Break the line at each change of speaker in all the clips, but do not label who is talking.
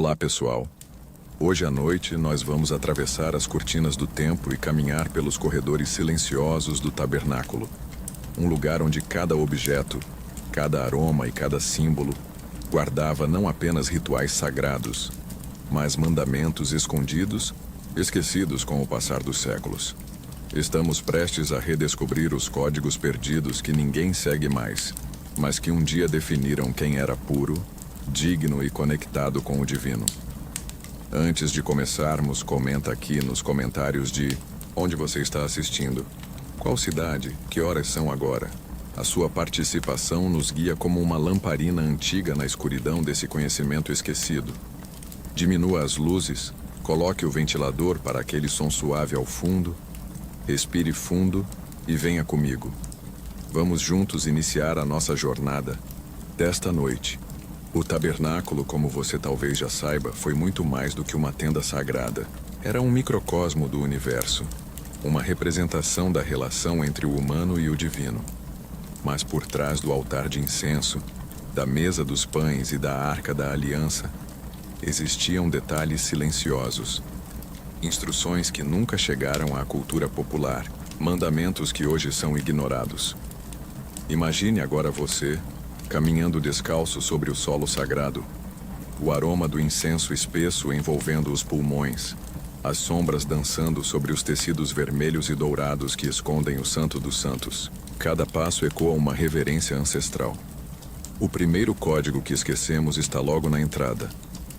Olá, pessoal. Hoje à noite nós vamos atravessar as cortinas do tempo e caminhar pelos corredores silenciosos do tabernáculo. Um lugar onde cada objeto, cada aroma e cada símbolo guardava não apenas rituais sagrados, mas mandamentos escondidos, esquecidos com o passar dos séculos. Estamos prestes a redescobrir os códigos perdidos que ninguém segue mais, mas que um dia definiram quem era puro, digno e conectado com o divino. Antes de começarmos, comenta aqui nos comentários de onde você está assistindo. Qual cidade? Que horas são agora? A sua participação nos guia como uma lamparina antiga na escuridão desse conhecimento esquecido. Diminua as luzes, coloque o ventilador para aquele som suave ao fundo, respire fundo e venha comigo. Vamos juntos iniciar a nossa jornada desta noite. O tabernáculo, como você talvez já saiba, foi muito mais do que uma tenda sagrada. Era um microcosmo do universo, uma representação da relação entre o humano e o divino. Mas por trás do altar de incenso, da mesa dos pães e da arca da aliança, existiam detalhes silenciosos. Instruções que nunca chegaram à cultura popular, mandamentos que hoje são ignorados. Imagine agora você, caminhando descalço sobre o solo sagrado, o aroma do incenso espesso envolvendo os pulmões, as sombras dançando sobre os tecidos vermelhos e dourados que escondem o Santo dos Santos. Cada passo ecoa uma reverência ancestral. O primeiro código que esquecemos está logo na entrada: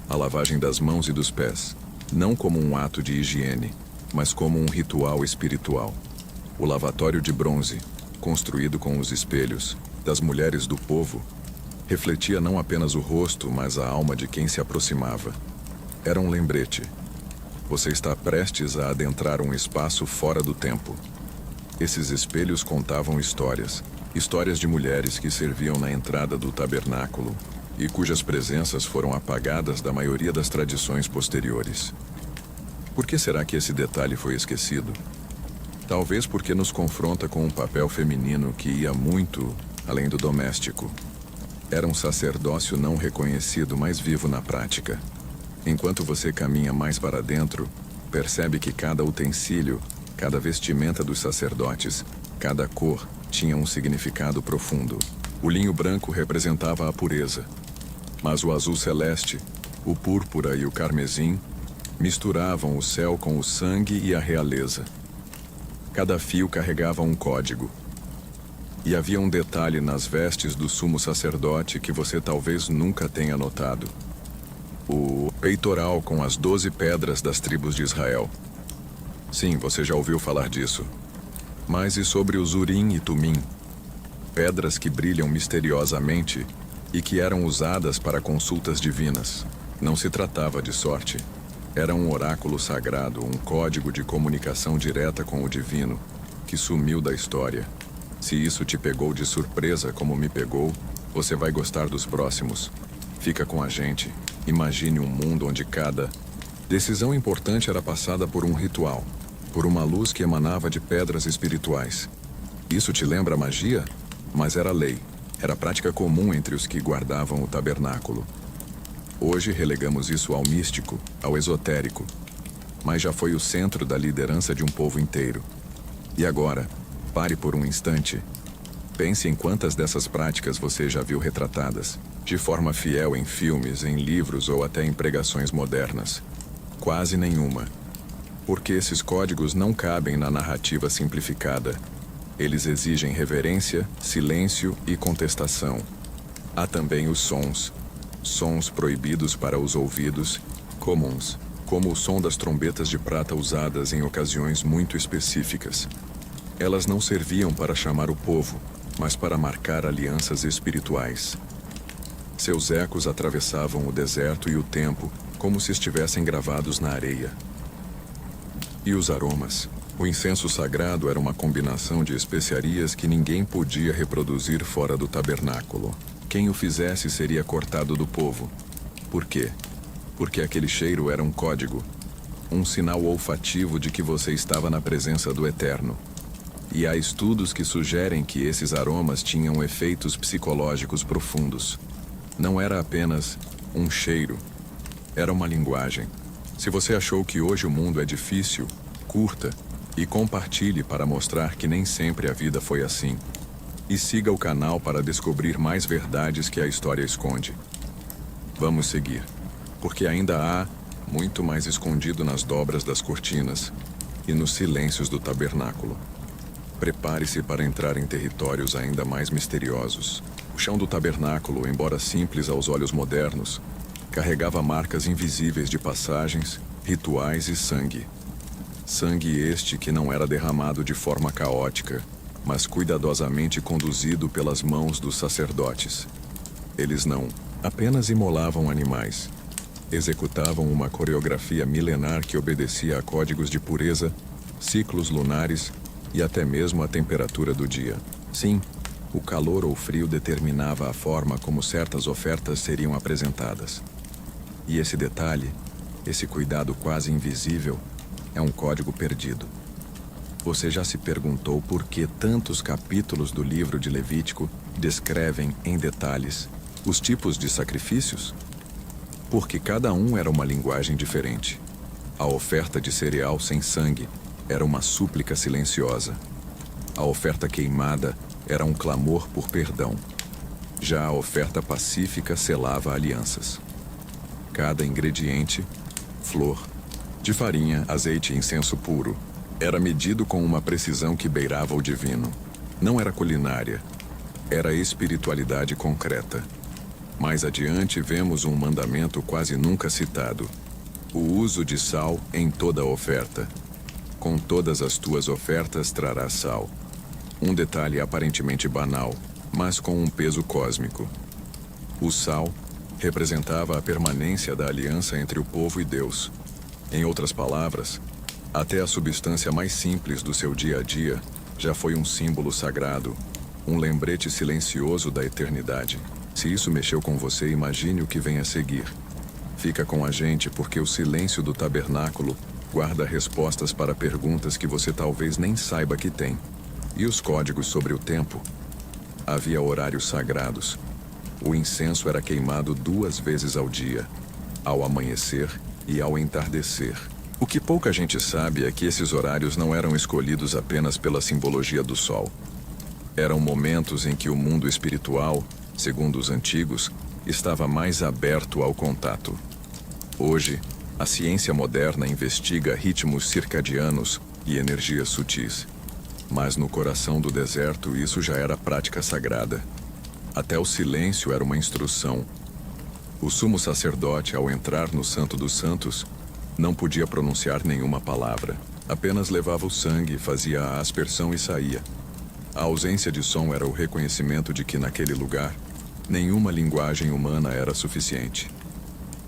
a lavagem das mãos e dos pés, não como um ato de higiene, mas como um ritual espiritual. O lavatório de bronze, construído com os espelhos das mulheres do povo, refletia não apenas o rosto, mas a alma de quem se aproximava. Era um lembrete. Você está prestes a adentrar um espaço fora do tempo. Esses espelhos contavam histórias de mulheres que serviam na entrada do tabernáculo e cujas presenças foram apagadas da maioria das tradições posteriores. Por que será que esse detalhe foi esquecido? Talvez porque nos confronta com um papel feminino que ia muito além do doméstico. Era um sacerdócio não reconhecido, mas vivo na prática. Enquanto você caminha mais para dentro, percebe que cada utensílio, cada vestimenta dos sacerdotes, cada cor, tinha um significado profundo. O linho branco representava a pureza, mas o azul celeste, o púrpura e o carmesim misturavam o céu com o sangue e a realeza. Cada fio carregava um código. E havia um detalhe nas vestes do sumo sacerdote que você talvez nunca tenha notado: o peitoral com as 12 pedras das tribos de Israel. Sim, você já ouviu falar disso. Mas e sobre os Urim e Tumim? Pedras que brilham misteriosamente e que eram usadas para consultas divinas. Não se tratava de sorte. Era um oráculo sagrado, um código de comunicação direta com o divino, que sumiu da história. Se isso te pegou de surpresa como me pegou, você vai gostar dos próximos. Fica com a gente. Imagine um mundo onde cada decisão importante era passada por um ritual, por uma luz que emanava de pedras espirituais. Isso te lembra magia? Mas era lei. Era prática comum entre os que guardavam o tabernáculo. Hoje relegamos isso ao místico, ao esotérico. Mas já foi o centro da liderança de um povo inteiro. E agora, pare por um instante. Pense em quantas dessas práticas você já viu retratadas, de forma fiel em filmes, em livros ou até em pregações modernas. Quase nenhuma. Porque esses códigos não cabem na narrativa simplificada. Eles exigem reverência, silêncio e contestação. Há também os sons. Sons proibidos para os ouvidos comuns, como o som das trombetas de prata usadas em ocasiões muito específicas. Elas não serviam para chamar o povo, mas para marcar alianças espirituais. Seus ecos atravessavam o deserto e o tempo, como se estivessem gravados na areia. E os aromas? O incenso sagrado era uma combinação de especiarias que ninguém podia reproduzir fora do tabernáculo. Quem o fizesse seria cortado do povo. Por quê? Porque aquele cheiro era um código, um sinal olfativo de que você estava na presença do Eterno. E há estudos que sugerem que esses aromas tinham efeitos psicológicos profundos. Não era apenas um cheiro. Era uma linguagem. Se você achou que hoje o mundo é difícil, curta e compartilhe para mostrar que nem sempre a vida foi assim. E siga o canal para descobrir mais verdades que a história esconde. Vamos seguir, porque ainda há muito mais escondido nas dobras das cortinas e nos silêncios do tabernáculo. Prepare-se para entrar em territórios ainda mais misteriosos. O chão do tabernáculo, embora simples aos olhos modernos, carregava marcas invisíveis de passagens, rituais e sangue. Sangue este que não era derramado de forma caótica, mas cuidadosamente conduzido pelas mãos dos sacerdotes. Eles não apenas imolavam animais, executavam uma coreografia milenar que obedecia a códigos de pureza, ciclos lunares e até mesmo a temperatura do dia. Sim, o calor ou frio determinava a forma como certas ofertas seriam apresentadas. E esse detalhe, esse cuidado quase invisível, é um código perdido. Você já se perguntou por que tantos capítulos do livro de Levítico descrevem em detalhes os tipos de sacrifícios? Porque cada um era uma linguagem diferente. A oferta de cereal sem sangue era uma súplica silenciosa. A oferta queimada era um clamor por perdão. Já a oferta pacífica selava alianças. Cada ingrediente, flor, de farinha, azeite e incenso puro, era medido com uma precisão que beirava o divino. Não era culinária, era espiritualidade concreta. Mais adiante vemos um mandamento quase nunca citado: o uso de sal em toda oferta. Com todas as tuas ofertas trarás sal. Um detalhe aparentemente banal, mas com um peso cósmico. O sal representava a permanência da aliança entre o povo e Deus. Em outras palavras, até a substância mais simples do seu dia a dia já foi um símbolo sagrado, um lembrete silencioso da eternidade. Se isso mexeu com você, imagine o que vem a seguir. Fica com a gente porque o silêncio do tabernáculo guarda respostas para perguntas que você talvez nem saiba que tem. E os códigos sobre o tempo? Havia horários sagrados. O incenso era queimado 2 vezes ao dia, ao amanhecer e ao entardecer. O que pouca gente sabe é que esses horários não eram escolhidos apenas pela simbologia do sol. Eram momentos em que o mundo espiritual, segundo os antigos, estava mais aberto ao contato. Hoje, a ciência moderna investiga ritmos circadianos e energias sutis. Mas no coração do deserto isso já era prática sagrada. Até o silêncio era uma instrução. O sumo sacerdote, ao entrar no Santo dos Santos, não podia pronunciar nenhuma palavra. Apenas levava o sangue, fazia a aspersão e saía. A ausência de som era o reconhecimento de que naquele lugar, nenhuma linguagem humana era suficiente.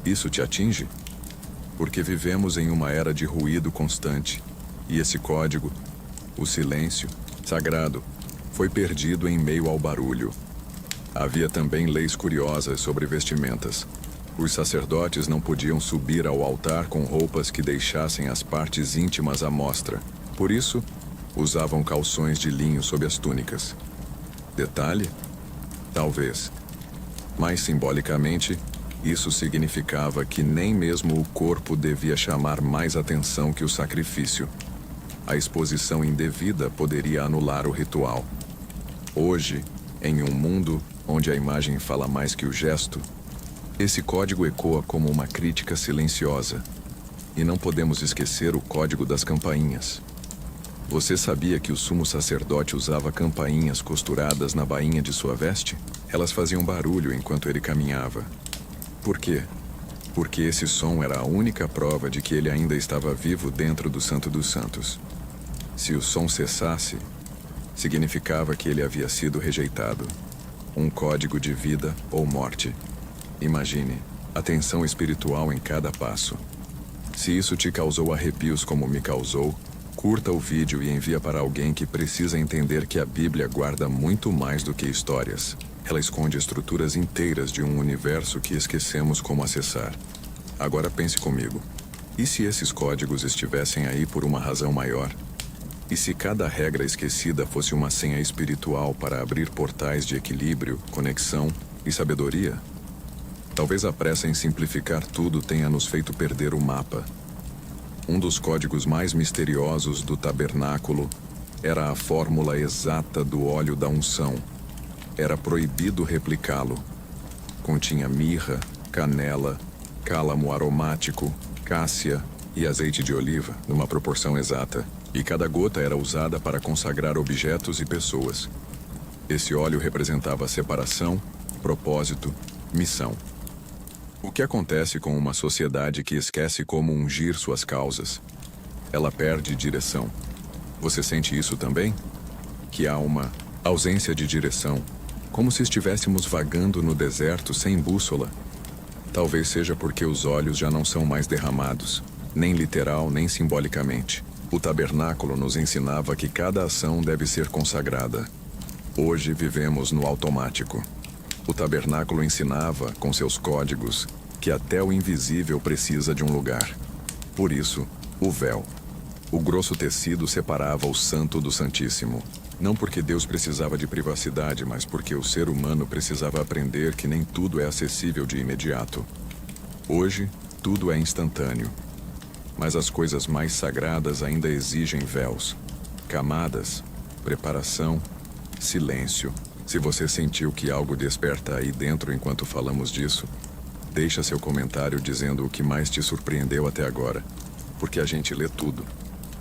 Isso te atinge? Porque vivemos em uma era de ruído constante, e esse código, o silêncio, sagrado, foi perdido em meio ao barulho. Havia também leis curiosas sobre vestimentas. Os sacerdotes não podiam subir ao altar com roupas que deixassem as partes íntimas à mostra. Por isso, usavam calções de linho sob as túnicas. Detalhe? Talvez. Mas simbolicamente, isso significava que nem mesmo o corpo devia chamar mais atenção que o sacrifício. A exposição indevida poderia anular o ritual. Hoje, em um mundo onde a imagem fala mais que o gesto, esse código ecoa como uma crítica silenciosa. E não podemos esquecer o código das campainhas. Você sabia que o sumo sacerdote usava campainhas costuradas na bainha de sua veste? Elas faziam barulho enquanto ele caminhava. Por quê? Porque esse som era a única prova de que ele ainda estava vivo dentro do Santo dos Santos. Se o som cessasse, significava que ele havia sido rejeitado. Um código de vida ou morte. Imagine, a tensão espiritual em cada passo. Se isso te causou arrepios como me causou, curta o vídeo e envia para alguém que precisa entender que a Bíblia guarda muito mais do que histórias. Ela esconde estruturas inteiras de um universo que esquecemos como acessar. Agora pense comigo. E se esses códigos estivessem aí por uma razão maior? E se cada regra esquecida fosse uma senha espiritual para abrir portais de equilíbrio, conexão e sabedoria? Talvez a pressa em simplificar tudo tenha nos feito perder o mapa. Um dos códigos mais misteriosos do tabernáculo era a fórmula exata do óleo da unção. Era proibido replicá-lo. Continha mirra, canela, cálamo aromático, cássia e azeite de oliva, numa proporção exata, e cada gota era usada para consagrar objetos e pessoas. Esse óleo representava separação, propósito, missão. O que acontece com uma sociedade que esquece como ungir suas causas? Ela perde direção. Você sente isso também? Que há uma ausência de direção, como se estivéssemos vagando no deserto sem bússola. Talvez seja porque os olhos já não são mais derramados, nem literal nem simbolicamente. O tabernáculo nos ensinava que cada ação deve ser consagrada. Hoje vivemos no automático. O tabernáculo ensinava, com seus códigos, que até o invisível precisa de um lugar. Por isso, o véu. O grosso tecido separava o santo do santíssimo. Não porque Deus precisava de privacidade, mas porque o ser humano precisava aprender que nem tudo é acessível de imediato. Hoje, tudo é instantâneo. Mas as coisas mais sagradas ainda exigem véus, camadas, preparação, silêncio. Se você sentiu que algo desperta aí dentro enquanto falamos disso, deixa seu comentário dizendo o que mais te surpreendeu até agora, porque a gente lê tudo.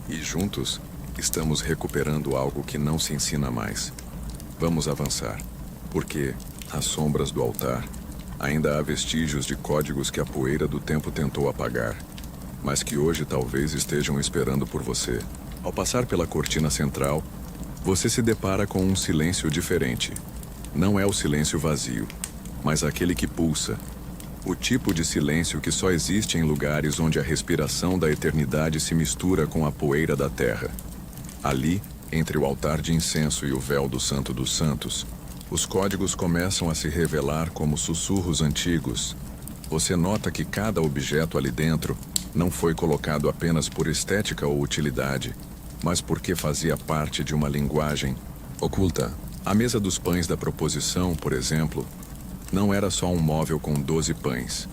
E juntos, estamos recuperando algo que não se ensina mais. Vamos avançar, porque, às sombras do altar, ainda há vestígios de códigos que a poeira do tempo tentou apagar, mas que hoje talvez estejam esperando por você. Ao passar pela cortina central, você se depara com um silêncio diferente. Não é o silêncio vazio, mas aquele que pulsa. O tipo de silêncio que só existe em lugares onde a respiração da eternidade se mistura com a poeira da terra. Ali, entre o altar de incenso e o véu do Santo dos Santos, os códigos começam a se revelar como sussurros antigos. Você nota que cada objeto ali dentro não foi colocado apenas por estética ou utilidade, mas porque fazia parte de uma linguagem oculta. A mesa dos pães da proposição, por exemplo, não era só um móvel com 12 pães.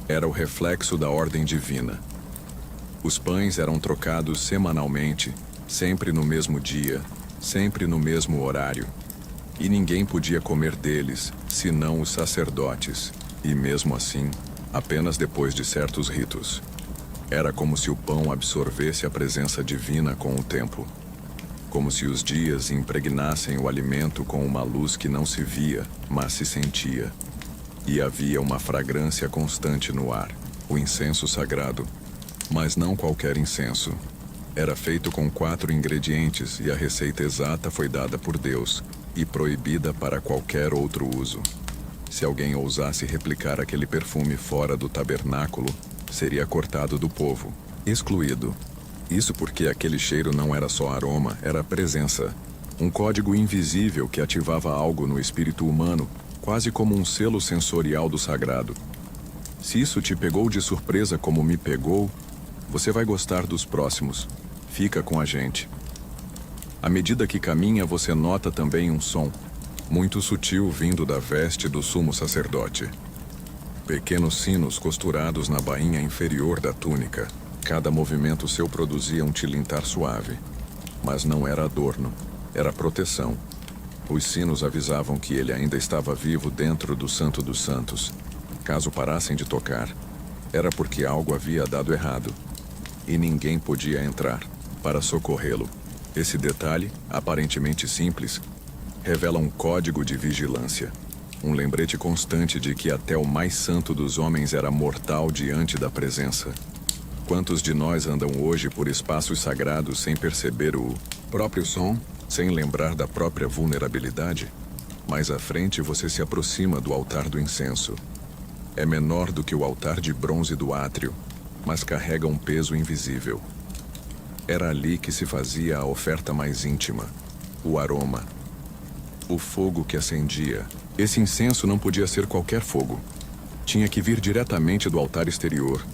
Era o reflexo da ordem divina. Os pães eram trocados semanalmente, sempre no mesmo dia, sempre no mesmo horário. E ninguém podia comer deles, senão os sacerdotes, e mesmo assim, apenas depois de certos ritos. Era como se o pão absorvesse a presença divina com o tempo. Como se os dias impregnassem o alimento com uma luz que não se via, mas se sentia. E havia uma fragrância constante no ar, o incenso sagrado. Mas não qualquer incenso. Era feito com 4 ingredientes e a receita exata foi dada por Deus, e proibida para qualquer outro uso. Se alguém ousasse replicar aquele perfume fora do tabernáculo, seria cortado do povo, excluído. Isso porque aquele cheiro não era só aroma, era presença. Um código invisível que ativava algo no espírito humano, quase como um selo sensorial do sagrado. Se isso te pegou de surpresa como me pegou, você vai gostar dos próximos. Fica com a gente. À medida que caminha, você nota também um som, muito sutil vindo da veste do sumo sacerdote. Pequenos sinos costurados na bainha inferior da túnica. Cada movimento seu produzia um tilintar suave. Mas não era adorno, era proteção. Os sinos avisavam que ele ainda estava vivo dentro do Santo dos Santos. Caso parassem de tocar, era porque algo havia dado errado. E ninguém podia entrar para socorrê-lo. Esse detalhe, aparentemente simples, revela um código de vigilância. Um lembrete constante de que até o mais santo dos homens era mortal diante da presença. Quantos de nós andam hoje por espaços sagrados sem perceber o próprio som, sem lembrar da própria vulnerabilidade? Mais à frente você se aproxima do altar do incenso. É menor do que o altar de bronze do átrio, mas carrega um peso invisível. Era ali que se fazia a oferta mais íntima, o aroma, o fogo que acendia. Esse incenso não podia ser qualquer fogo. Tinha que vir diretamente do altar exterior.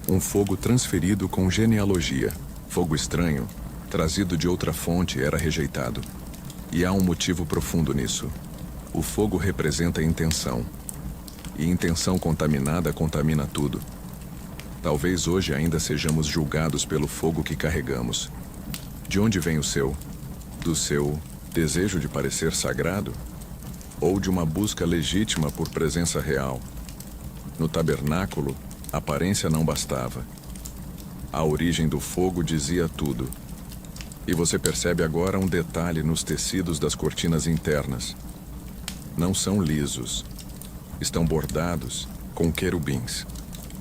Um fogo transferido com genealogia. Fogo estranho, trazido de outra fonte, era rejeitado. E há um motivo profundo nisso. O fogo representa intenção. E intenção contaminada contamina tudo. Talvez hoje ainda sejamos julgados pelo fogo que carregamos. De onde vem o seu? Do seu desejo de parecer sagrado? Ou de uma busca legítima por presença real? No tabernáculo, a aparência não bastava. A origem do fogo dizia tudo. E você percebe agora um detalhe nos tecidos das cortinas internas. Não são lisos. Estão bordados com querubins.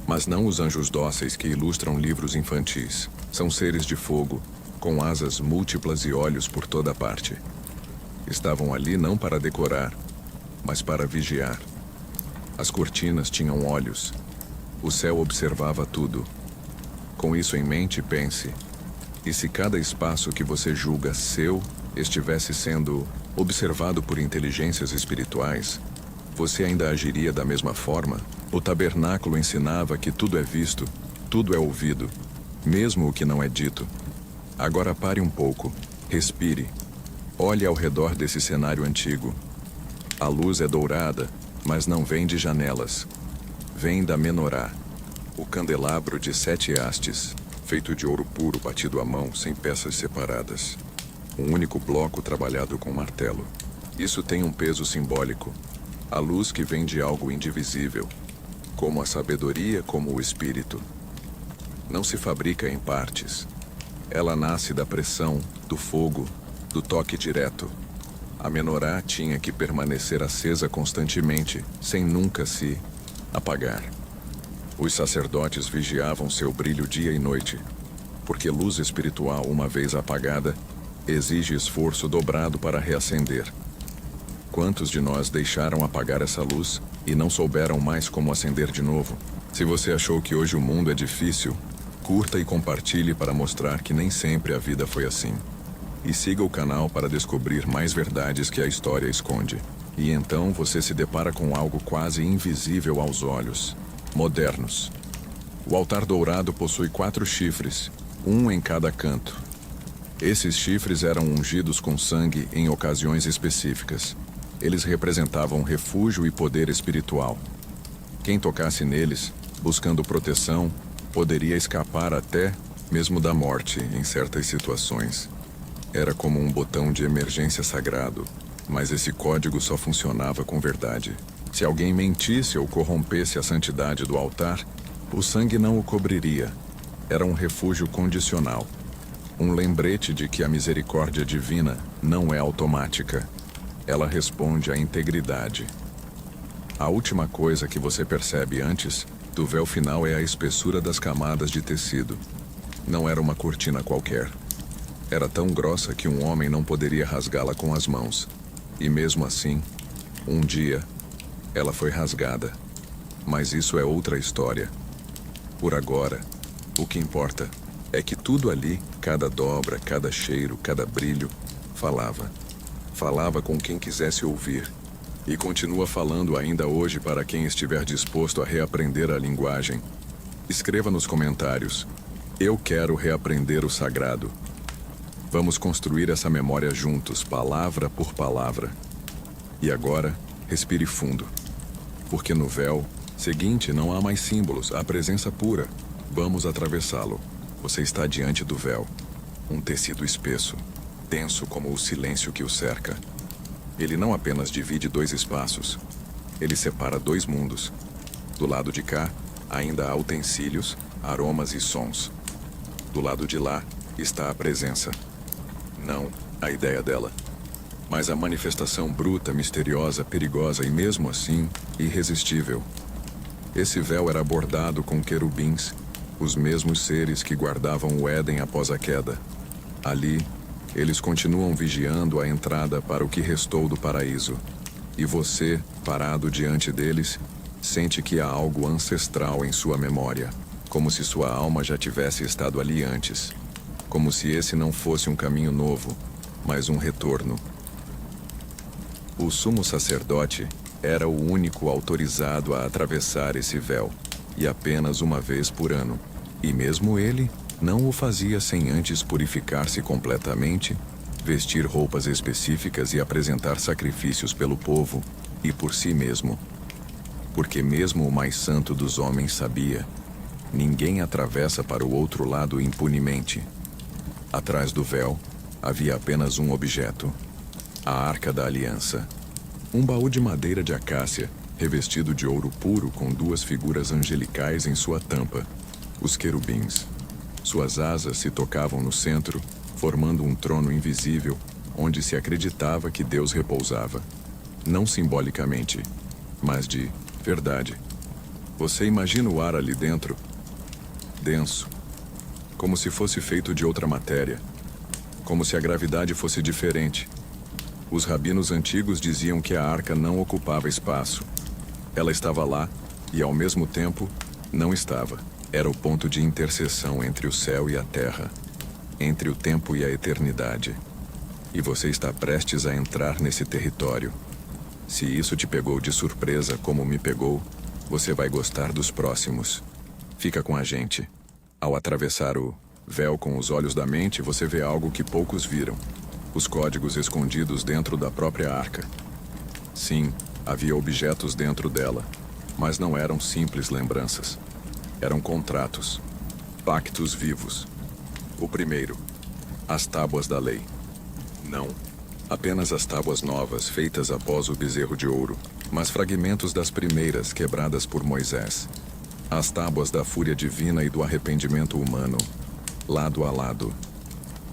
Mas não os anjos dóceis que ilustram livros infantis. São seres de fogo, com asas múltiplas e olhos por toda parte. Estavam ali não para decorar, mas para vigiar. As cortinas tinham olhos. O céu observava tudo. Com isso em mente, pense: e se cada espaço que você julga seu estivesse sendo observado por inteligências espirituais, você ainda agiria da mesma forma? O tabernáculo ensinava que tudo é visto, tudo é ouvido, mesmo o que não é dito. Agora pare um pouco, respire, olhe ao redor desse cenário antigo. A luz é dourada, mas não vem de janelas. Vem da menorá, o candelabro de 7 hastes, feito de ouro puro batido à mão, sem peças separadas. Um único bloco trabalhado com martelo. Isso tem um peso simbólico. A luz que vem de algo indivisível, como a sabedoria, como o espírito. Não se fabrica em partes. Ela nasce da pressão, do fogo, do toque direto. A menorá tinha que permanecer acesa constantemente, sem nunca se apagar. Os sacerdotes vigiavam seu brilho dia e noite, porque luz espiritual, uma vez apagada, exige esforço dobrado para reacender. Quantos de nós deixaram apagar essa luz e não souberam mais como acender de novo? Se você achou que hoje o mundo é difícil, curta e compartilhe para mostrar que nem sempre a vida foi assim. E siga o canal para descobrir mais verdades que a história esconde. E então você se depara com algo quase invisível aos olhos. Modernos. O altar dourado possui 4 chifres, um em cada canto. Esses chifres eram ungidos com sangue em ocasiões específicas. Eles representavam refúgio e poder espiritual. Quem tocasse neles, buscando proteção, poderia escapar até mesmo da morte em certas situações. Era como um botão de emergência sagrado, mas esse código só funcionava com verdade. Se alguém mentisse ou corrompesse a santidade do altar, o sangue não o cobriria. Era um refúgio condicional. Um lembrete de que a misericórdia divina não é automática. Ela responde à integridade. A última coisa que você percebe antes do véu final é a espessura das camadas de tecido. Não era uma cortina qualquer. Era tão grossa que um homem não poderia rasgá-la com as mãos. E mesmo assim, um dia, ela foi rasgada. Mas isso é outra história. Por agora, o que importa é que tudo ali, cada dobra, cada cheiro, cada brilho, falava. Falava com quem quisesse ouvir. E continua falando ainda hoje para quem estiver disposto a reaprender a linguagem. Escreva nos comentários: eu quero reaprender o sagrado. Vamos construir essa memória juntos, palavra por palavra. E agora, respire fundo. Porque no véu seguinte não há mais símbolos, há presença pura. Vamos atravessá-lo. Você está diante do véu. Um tecido espesso, denso como o silêncio que o cerca. Ele não apenas divide 2 espaços. Ele separa 2 mundos. Do lado de cá, ainda há utensílios, aromas e sons. Do lado de lá está a presença. Não a ideia dela, mas a manifestação bruta, misteriosa, perigosa e mesmo assim, irresistível. Esse véu era bordado com querubins, os mesmos seres que guardavam o Éden após a queda. Ali, eles continuam vigiando a entrada para o que restou do paraíso. E você, parado diante deles, sente que há algo ancestral em sua memória, como se sua alma já tivesse estado ali antes. Como se esse não fosse um caminho novo, mas um retorno. O sumo sacerdote era o único autorizado a atravessar esse véu, e apenas uma vez por ano. E mesmo ele não o fazia sem antes purificar-se completamente, vestir roupas específicas e apresentar sacrifícios pelo povo e por si mesmo. Porque mesmo o mais santo dos homens sabia: ninguém atravessa para o outro lado impunemente. Atrás do véu, havia apenas um objeto: a Arca da Aliança. Um baú de madeira de acácia, revestido de ouro puro com duas figuras angelicais em sua tampa, os querubins. Suas asas se tocavam no centro, formando um trono invisível, onde se acreditava que Deus repousava. Não simbolicamente, mas de verdade. Você imagina o ar ali dentro? Denso. Como se fosse feito de outra matéria. Como se a gravidade fosse diferente. Os rabinos antigos diziam que a arca não ocupava espaço. Ela estava lá e, ao mesmo tempo, não estava. Era o ponto de interseção entre o céu e a terra, entre o tempo e a eternidade. E você está prestes a entrar nesse território. Se isso te pegou de surpresa como me pegou, você vai gostar dos próximos. Fica com a gente. Ao atravessar o véu com os olhos da mente, você vê algo que poucos viram. Os códigos escondidos dentro da própria arca. Sim, havia objetos dentro dela, mas não eram simples lembranças. Eram contratos, pactos vivos. O primeiro, as tábuas da lei. Não, apenas as tábuas novas feitas após o bezerro de ouro, mas fragmentos das primeiras quebradas por Moisés. As tábuas da fúria divina e do arrependimento humano, lado a lado.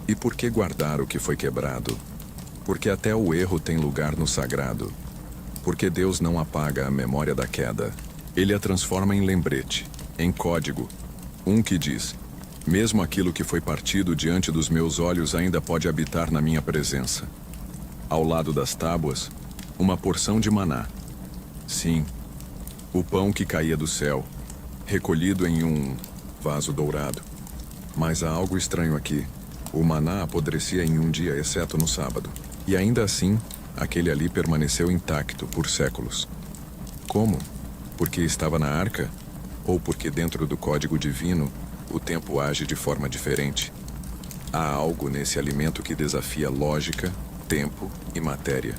E por que guardar o que foi quebrado? Porque até o erro tem lugar no sagrado. Porque Deus não apaga a memória da queda. Ele a transforma em lembrete, em código. Um que diz: mesmo aquilo que foi partido diante dos meus olhos ainda pode habitar na minha presença. Ao lado das tábuas, uma porção de maná. Sim, o pão que caía do céu, recolhido em um vaso dourado. Mas há algo estranho aqui. O maná apodrecia em um dia, exceto no sábado. E ainda assim, aquele ali permaneceu intacto por séculos. Como? Porque estava na arca? Ou porque dentro do código divino, o tempo age de forma diferente? Há algo nesse alimento que desafia lógica, tempo e matéria.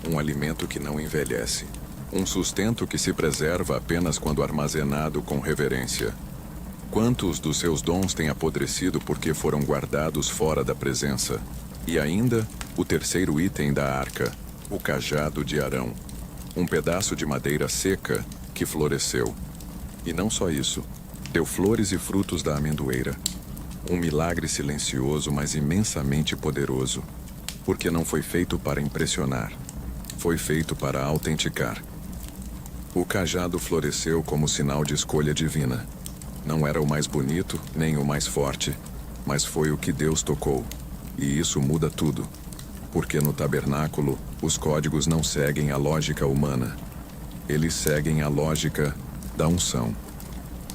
Um alimento que não envelhece. Um sustento que se preserva apenas quando armazenado com reverência. Quantos dos seus dons têm apodrecido porque foram guardados fora da presença? E ainda, o terceiro item da arca, o cajado de Arão. Um pedaço de madeira seca que floresceu. E não só isso, deu flores e frutos da amendoeira. Um milagre silencioso, mas imensamente poderoso. Porque não foi feito para impressionar. Foi feito para autenticar. O cajado floresceu como sinal de escolha divina. Não era o mais bonito, nem o mais forte, mas foi o que Deus tocou. E isso muda tudo. Porque no tabernáculo, os códigos não seguem a lógica humana. Eles seguem a lógica da unção.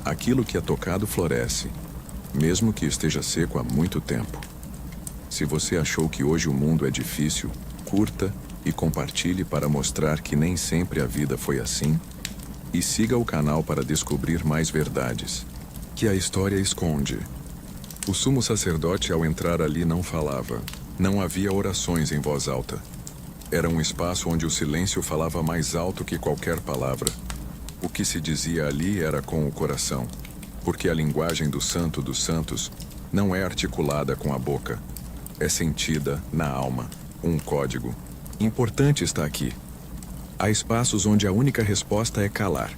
Aquilo que é tocado floresce, mesmo que esteja seco há muito tempo. Se você achou que hoje o mundo é difícil, curta e compartilhe para mostrar que nem sempre a vida foi assim. E siga o canal para descobrir mais verdades que a história esconde. O sumo sacerdote, ao entrar ali, não falava. Não havia orações em voz alta. Era um espaço onde o silêncio falava mais alto que qualquer palavra. O que se dizia ali era com o coração, porque a linguagem do Santo dos Santos não é articulada com a boca. É sentida na alma. Um código. Importante está aqui. Há espaços onde a única resposta é calar.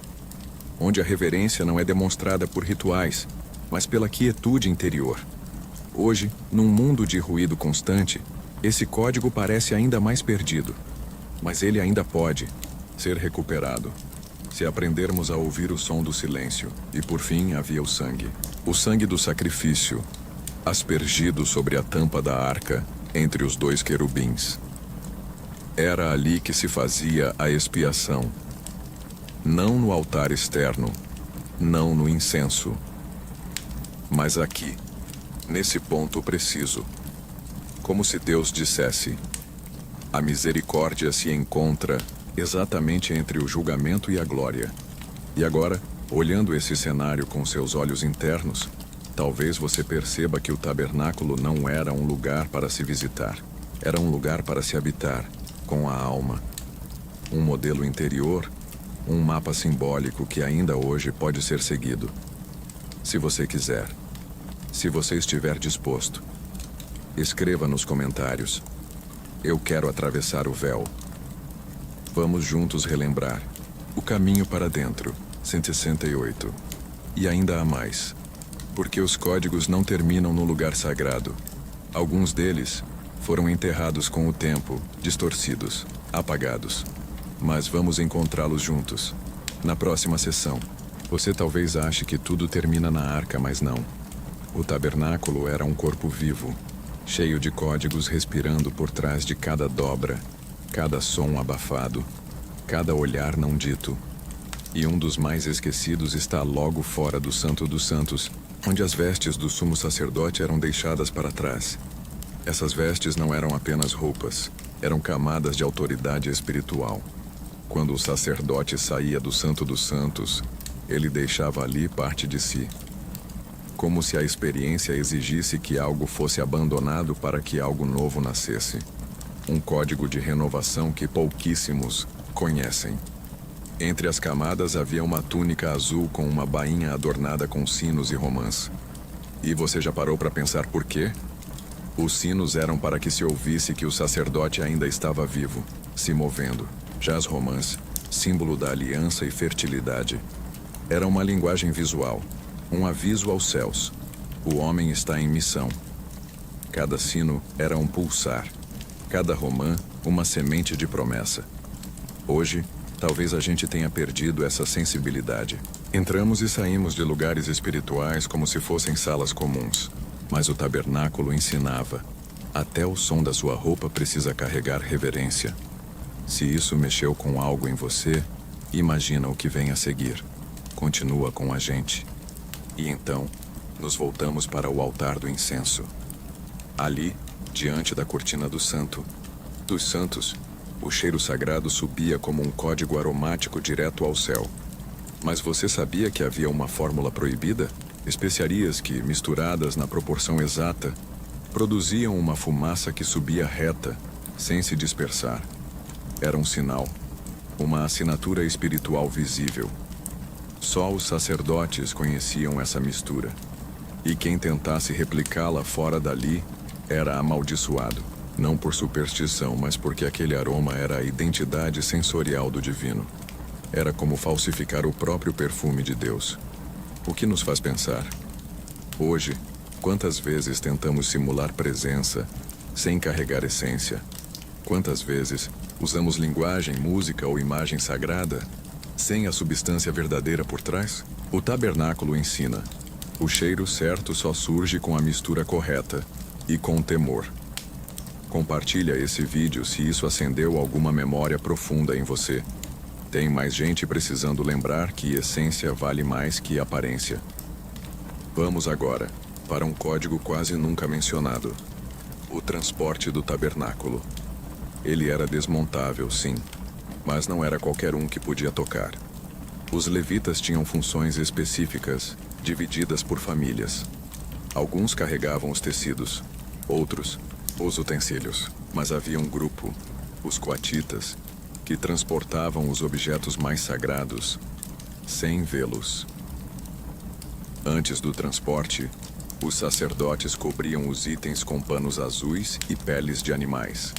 Onde a reverência não é demonstrada por rituais, mas pela quietude interior. Hoje, num mundo de ruído constante, esse código parece ainda mais perdido. Mas ele ainda pode ser recuperado, se aprendermos a ouvir o som do silêncio. E por fim havia o sangue do sacrifício, aspergido sobre a tampa da arca, entre os dois querubins. Era ali que se fazia a expiação. Não no altar externo, não no incenso, mas aqui, nesse ponto preciso. Como se Deus dissesse: a misericórdia se encontra exatamente entre o julgamento e a glória. E agora, olhando esse cenário com seus olhos internos, talvez você perceba que o tabernáculo não era um lugar para se visitar. Era um lugar para se habitar, com a alma. Um modelo interior Um mapa simbólico que ainda hoje pode ser seguido. Se você quiser. Se você estiver disposto. Escreva nos comentários. Eu quero atravessar o véu. Vamos juntos relembrar. O caminho para dentro, 168. E ainda há mais. Porque os códigos não terminam no lugar sagrado. Alguns deles foram enterrados com o tempo, distorcidos, apagados. Mas vamos encontrá-los juntos. Na próxima sessão. Você talvez ache que tudo termina na arca, mas não. O tabernáculo era um corpo vivo, cheio de códigos respirando por trás de cada dobra, cada som abafado, cada olhar não dito. E um dos mais esquecidos está logo fora do Santo dos Santos, onde as vestes do sumo sacerdote eram deixadas para trás. Essas vestes não eram apenas roupas, eram camadas de autoridade espiritual. Quando o sacerdote saía do Santo dos Santos, ele deixava ali parte de si. Como se a experiência exigisse que algo fosse abandonado para que algo novo nascesse. Um código de renovação que pouquíssimos conhecem. Entre as camadas havia uma túnica azul com uma bainha adornada com sinos e romãs. E você já parou para pensar por quê? Os sinos eram para que se ouvisse que o sacerdote ainda estava vivo, se movendo. Já as romãs, símbolo da aliança e fertilidade, era uma linguagem visual, um aviso aos céus. O homem está em missão. Cada sino era um pulsar, cada romã uma semente de promessa. Hoje, talvez a gente tenha perdido essa sensibilidade. Entramos e saímos de lugares espirituais como se fossem salas comuns. Mas o tabernáculo ensinava. Até o som da sua roupa precisa carregar reverência. Se isso mexeu com algo em você, imagina o que vem a seguir. Continua com a gente. E então, nos voltamos para o altar do incenso. Ali, diante da cortina dos santos, o cheiro sagrado subia como um código aromático direto ao céu. Mas você sabia que havia uma fórmula proibida? Especiarias que, misturadas na proporção exata, produziam uma fumaça que subia reta, sem se dispersar. Era um sinal, uma assinatura espiritual visível. Só os sacerdotes conheciam essa mistura. E quem tentasse replicá-la fora dali era amaldiçoado. Não por superstição, mas porque aquele aroma era a identidade sensorial do divino. Era como falsificar o próprio perfume de Deus. O que nos faz pensar? Hoje, quantas vezes tentamos simular presença sem carregar essência? Quantas vezes usamos linguagem, música ou imagem sagrada sem a substância verdadeira por trás? O tabernáculo ensina. O cheiro certo só surge com a mistura correta e com temor. Compartilha esse vídeo se isso acendeu alguma memória profunda em você. Tem mais gente precisando lembrar que essência vale mais que aparência. Vamos agora para um código quase nunca mencionado. O transporte do tabernáculo. Ele era desmontável, sim, mas não era qualquer um que podia tocar. Os levitas tinham funções específicas, divididas por famílias. Alguns carregavam os tecidos, outros, os utensílios. Mas havia um grupo, os coatitas, que transportavam os objetos mais sagrados, sem vê-los. Antes do transporte, os sacerdotes cobriam os itens com panos azuis e peles de animais.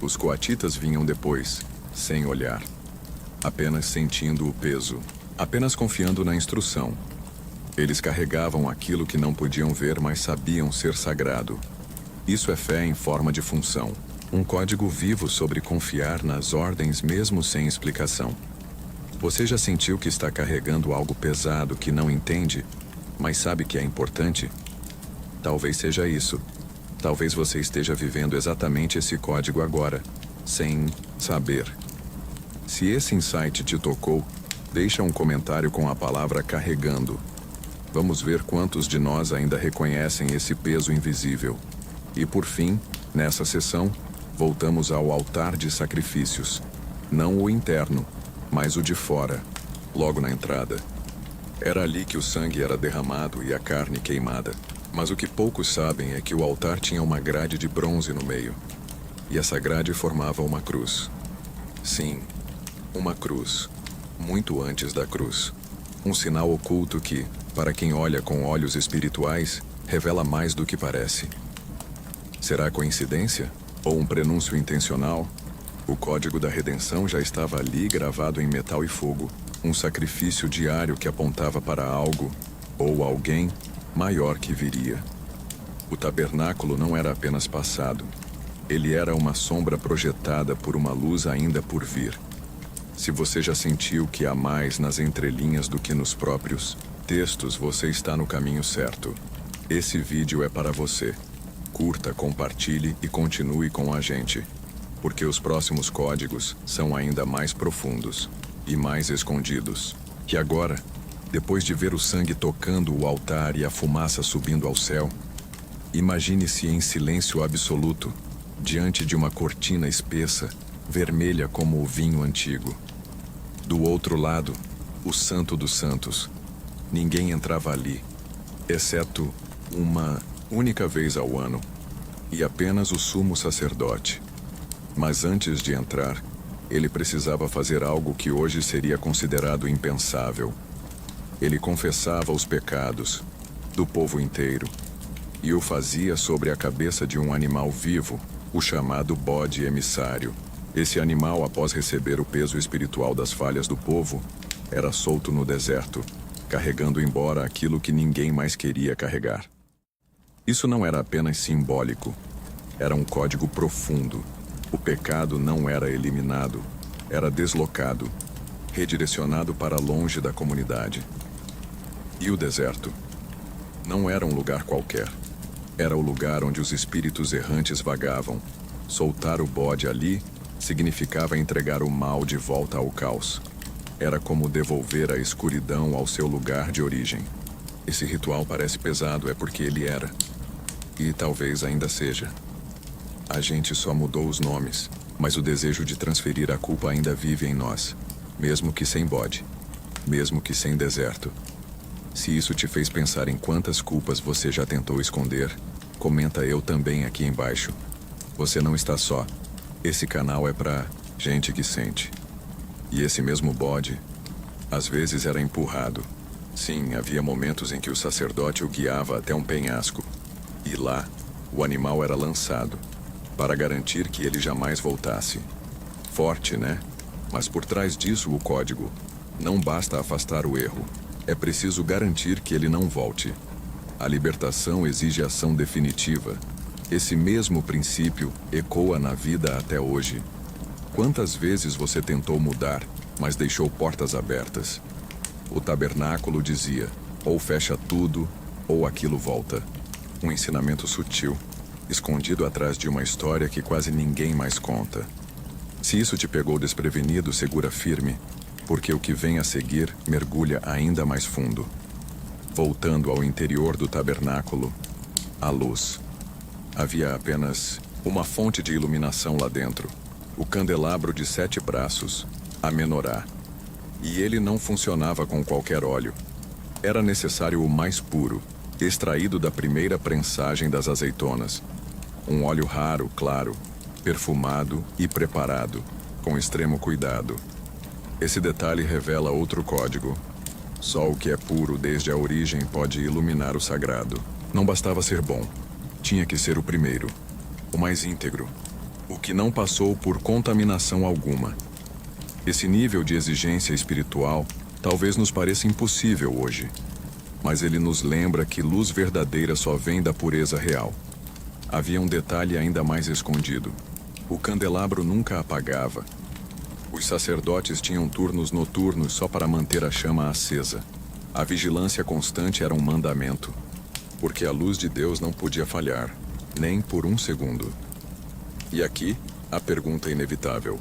Os coatitas vinham depois, sem olhar, apenas sentindo o peso, apenas confiando na instrução. Eles carregavam aquilo que não podiam ver, mas sabiam ser sagrado. Isso é fé em forma de função. Um código vivo sobre confiar nas ordens mesmo sem explicação. Você já sentiu que está carregando algo pesado que não entende, mas sabe que é importante? Talvez seja isso. Talvez você esteja vivendo exatamente esse código agora, sem saber. Se esse insight te tocou, deixa um comentário com a palavra carregando. Vamos ver quantos de nós ainda reconhecem esse peso invisível. E por fim, nessa sessão, voltamos ao altar de sacrifícios. Não o interno, mas o de fora, logo na entrada. Era ali que o sangue era derramado e a carne queimada. Mas o que poucos sabem é que o altar tinha uma grade de bronze no meio. E essa grade formava uma cruz. Sim, uma cruz. muito antes da cruz. Um sinal oculto que, para quem olha com olhos espirituais, revela mais do que parece. Será coincidência? Ou um prenúncio intencional? O código da redenção já estava ali gravado em metal e fogo, um sacrifício diário que apontava para algo, ou alguém, maior que viria. O tabernáculo não era apenas passado. Ele era uma sombra projetada por uma luz ainda por vir. Se você já sentiu que há mais nas entrelinhas do que nos próprios textos, você está no caminho certo. Esse vídeo é para você. Curta, compartilhe e continue com a gente, porque os próximos códigos são ainda mais profundos e mais escondidos. E agora, depois de ver o sangue tocando o altar e a fumaça subindo ao céu, imagine-se em silêncio absoluto, diante de uma cortina espessa, vermelha como o vinho antigo. Do outro lado, o Santo dos Santos. Ninguém entrava ali, exceto uma única vez ao ano, e apenas o sumo sacerdote. Mas antes de entrar, ele precisava fazer algo que hoje seria considerado impensável. Ele confessava os pecados do povo inteiro, e o fazia sobre a cabeça de um animal vivo, o chamado bode emissário. Esse animal, após receber o peso espiritual das falhas do povo, era solto no deserto, carregando embora aquilo que ninguém mais queria carregar. Isso não era apenas simbólico, era um código profundo. O pecado não era eliminado, era deslocado, redirecionado para longe da comunidade. E o deserto? Não era um lugar qualquer. Era o lugar onde os espíritos errantes vagavam. Soltar o bode ali significava entregar o mal de volta ao caos. Era como devolver a escuridão ao seu lugar de origem. Esse ritual parece pesado, é porque ele era. E talvez ainda seja. A gente só mudou os nomes, mas o desejo de transferir a culpa ainda vive em nós, mesmo que sem bode, mesmo que sem deserto. Se isso te fez pensar em quantas culpas você já tentou esconder, comenta eu também aqui embaixo. Você não está só. Esse canal é pra gente que sente. E esse mesmo bode, às vezes era empurrado. Sim, havia momentos em que o sacerdote o guiava até um penhasco. E lá, o animal era lançado, para garantir que ele jamais voltasse. Forte, né? Mas por trás disso o código. Não basta afastar o erro. É preciso garantir que ele não volte. A libertação exige ação definitiva. Esse mesmo princípio ecoa na vida até hoje. Quantas vezes você tentou mudar, mas deixou portas abertas? O tabernáculo dizia, ou fecha tudo, ou aquilo volta. Um ensinamento sutil, escondido atrás de uma história que quase ninguém mais conta. Se isso te pegou desprevenido, segura firme, porque o que vem a seguir mergulha ainda mais fundo. Voltando ao interior do tabernáculo, a luz. Havia apenas uma fonte de iluminação lá dentro, o candelabro de 7 braços, a menorá. E ele não funcionava com qualquer óleo. Era necessário o mais puro, extraído da primeira prensagem das azeitonas. Um óleo raro, claro, perfumado e preparado, com extremo cuidado. Esse detalhe revela outro código. Só o que é puro desde a origem pode iluminar o sagrado. Não bastava ser bom. Tinha que ser o primeiro, o mais íntegro, o que não passou por contaminação alguma. Esse nível de exigência espiritual talvez nos pareça impossível hoje, mas ele nos lembra que luz verdadeira só vem da pureza real. Havia um detalhe ainda mais escondido. O candelabro nunca apagava. Os sacerdotes tinham turnos noturnos só para manter a chama acesa. A vigilância constante era um mandamento, porque a luz de Deus não podia falhar, nem por um segundo. E aqui, a pergunta inevitável.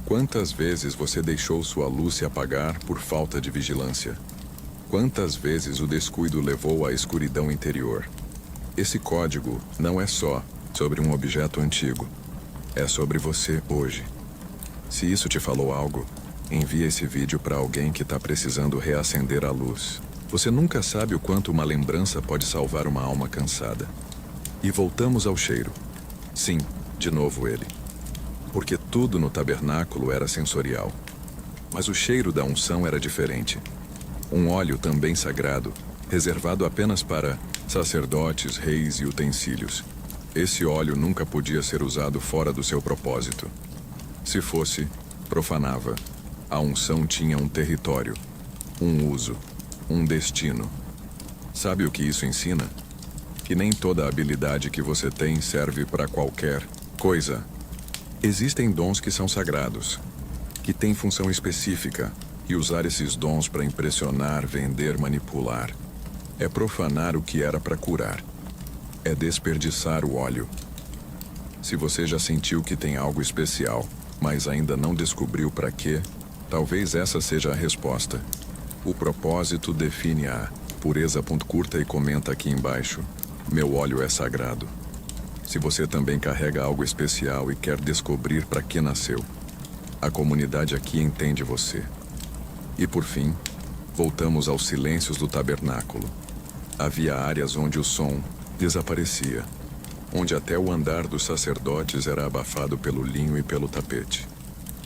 Quantas vezes você deixou sua luz se apagar por falta de vigilância? Quantas vezes o descuido levou à escuridão interior? Esse código não é só sobre um objeto antigo. É sobre você hoje. Se isso te falou algo, envie esse vídeo para alguém que está precisando reacender a luz. Você nunca sabe o quanto uma lembrança pode salvar uma alma cansada. E voltamos ao cheiro. Sim, de novo ele. Porque tudo no tabernáculo era sensorial. Mas o cheiro da unção era diferente. Um óleo também sagrado, reservado apenas para sacerdotes, reis e utensílios. Esse óleo nunca podia ser usado fora do seu propósito. Se fosse, profanava. A unção tinha um território, um uso, um destino. Sabe o que isso ensina? Que nem toda habilidade que você tem serve para qualquer coisa. Existem dons que são sagrados, que têm função específica, e usar esses dons para impressionar, vender, manipular é profanar o que era para curar. É desperdiçar o óleo. Se você já sentiu que tem algo especial, mas ainda não descobriu para quê, talvez essa seja a resposta. O propósito define a pureza. Curta e comenta aqui embaixo: meu óleo é sagrado. Se você também carrega algo especial e quer descobrir para que nasceu, a comunidade aqui entende você. E por fim, voltamos aos silêncios do tabernáculo. Havia áreas onde o som desaparecia, onde até o andar dos sacerdotes era abafado pelo linho e pelo tapete.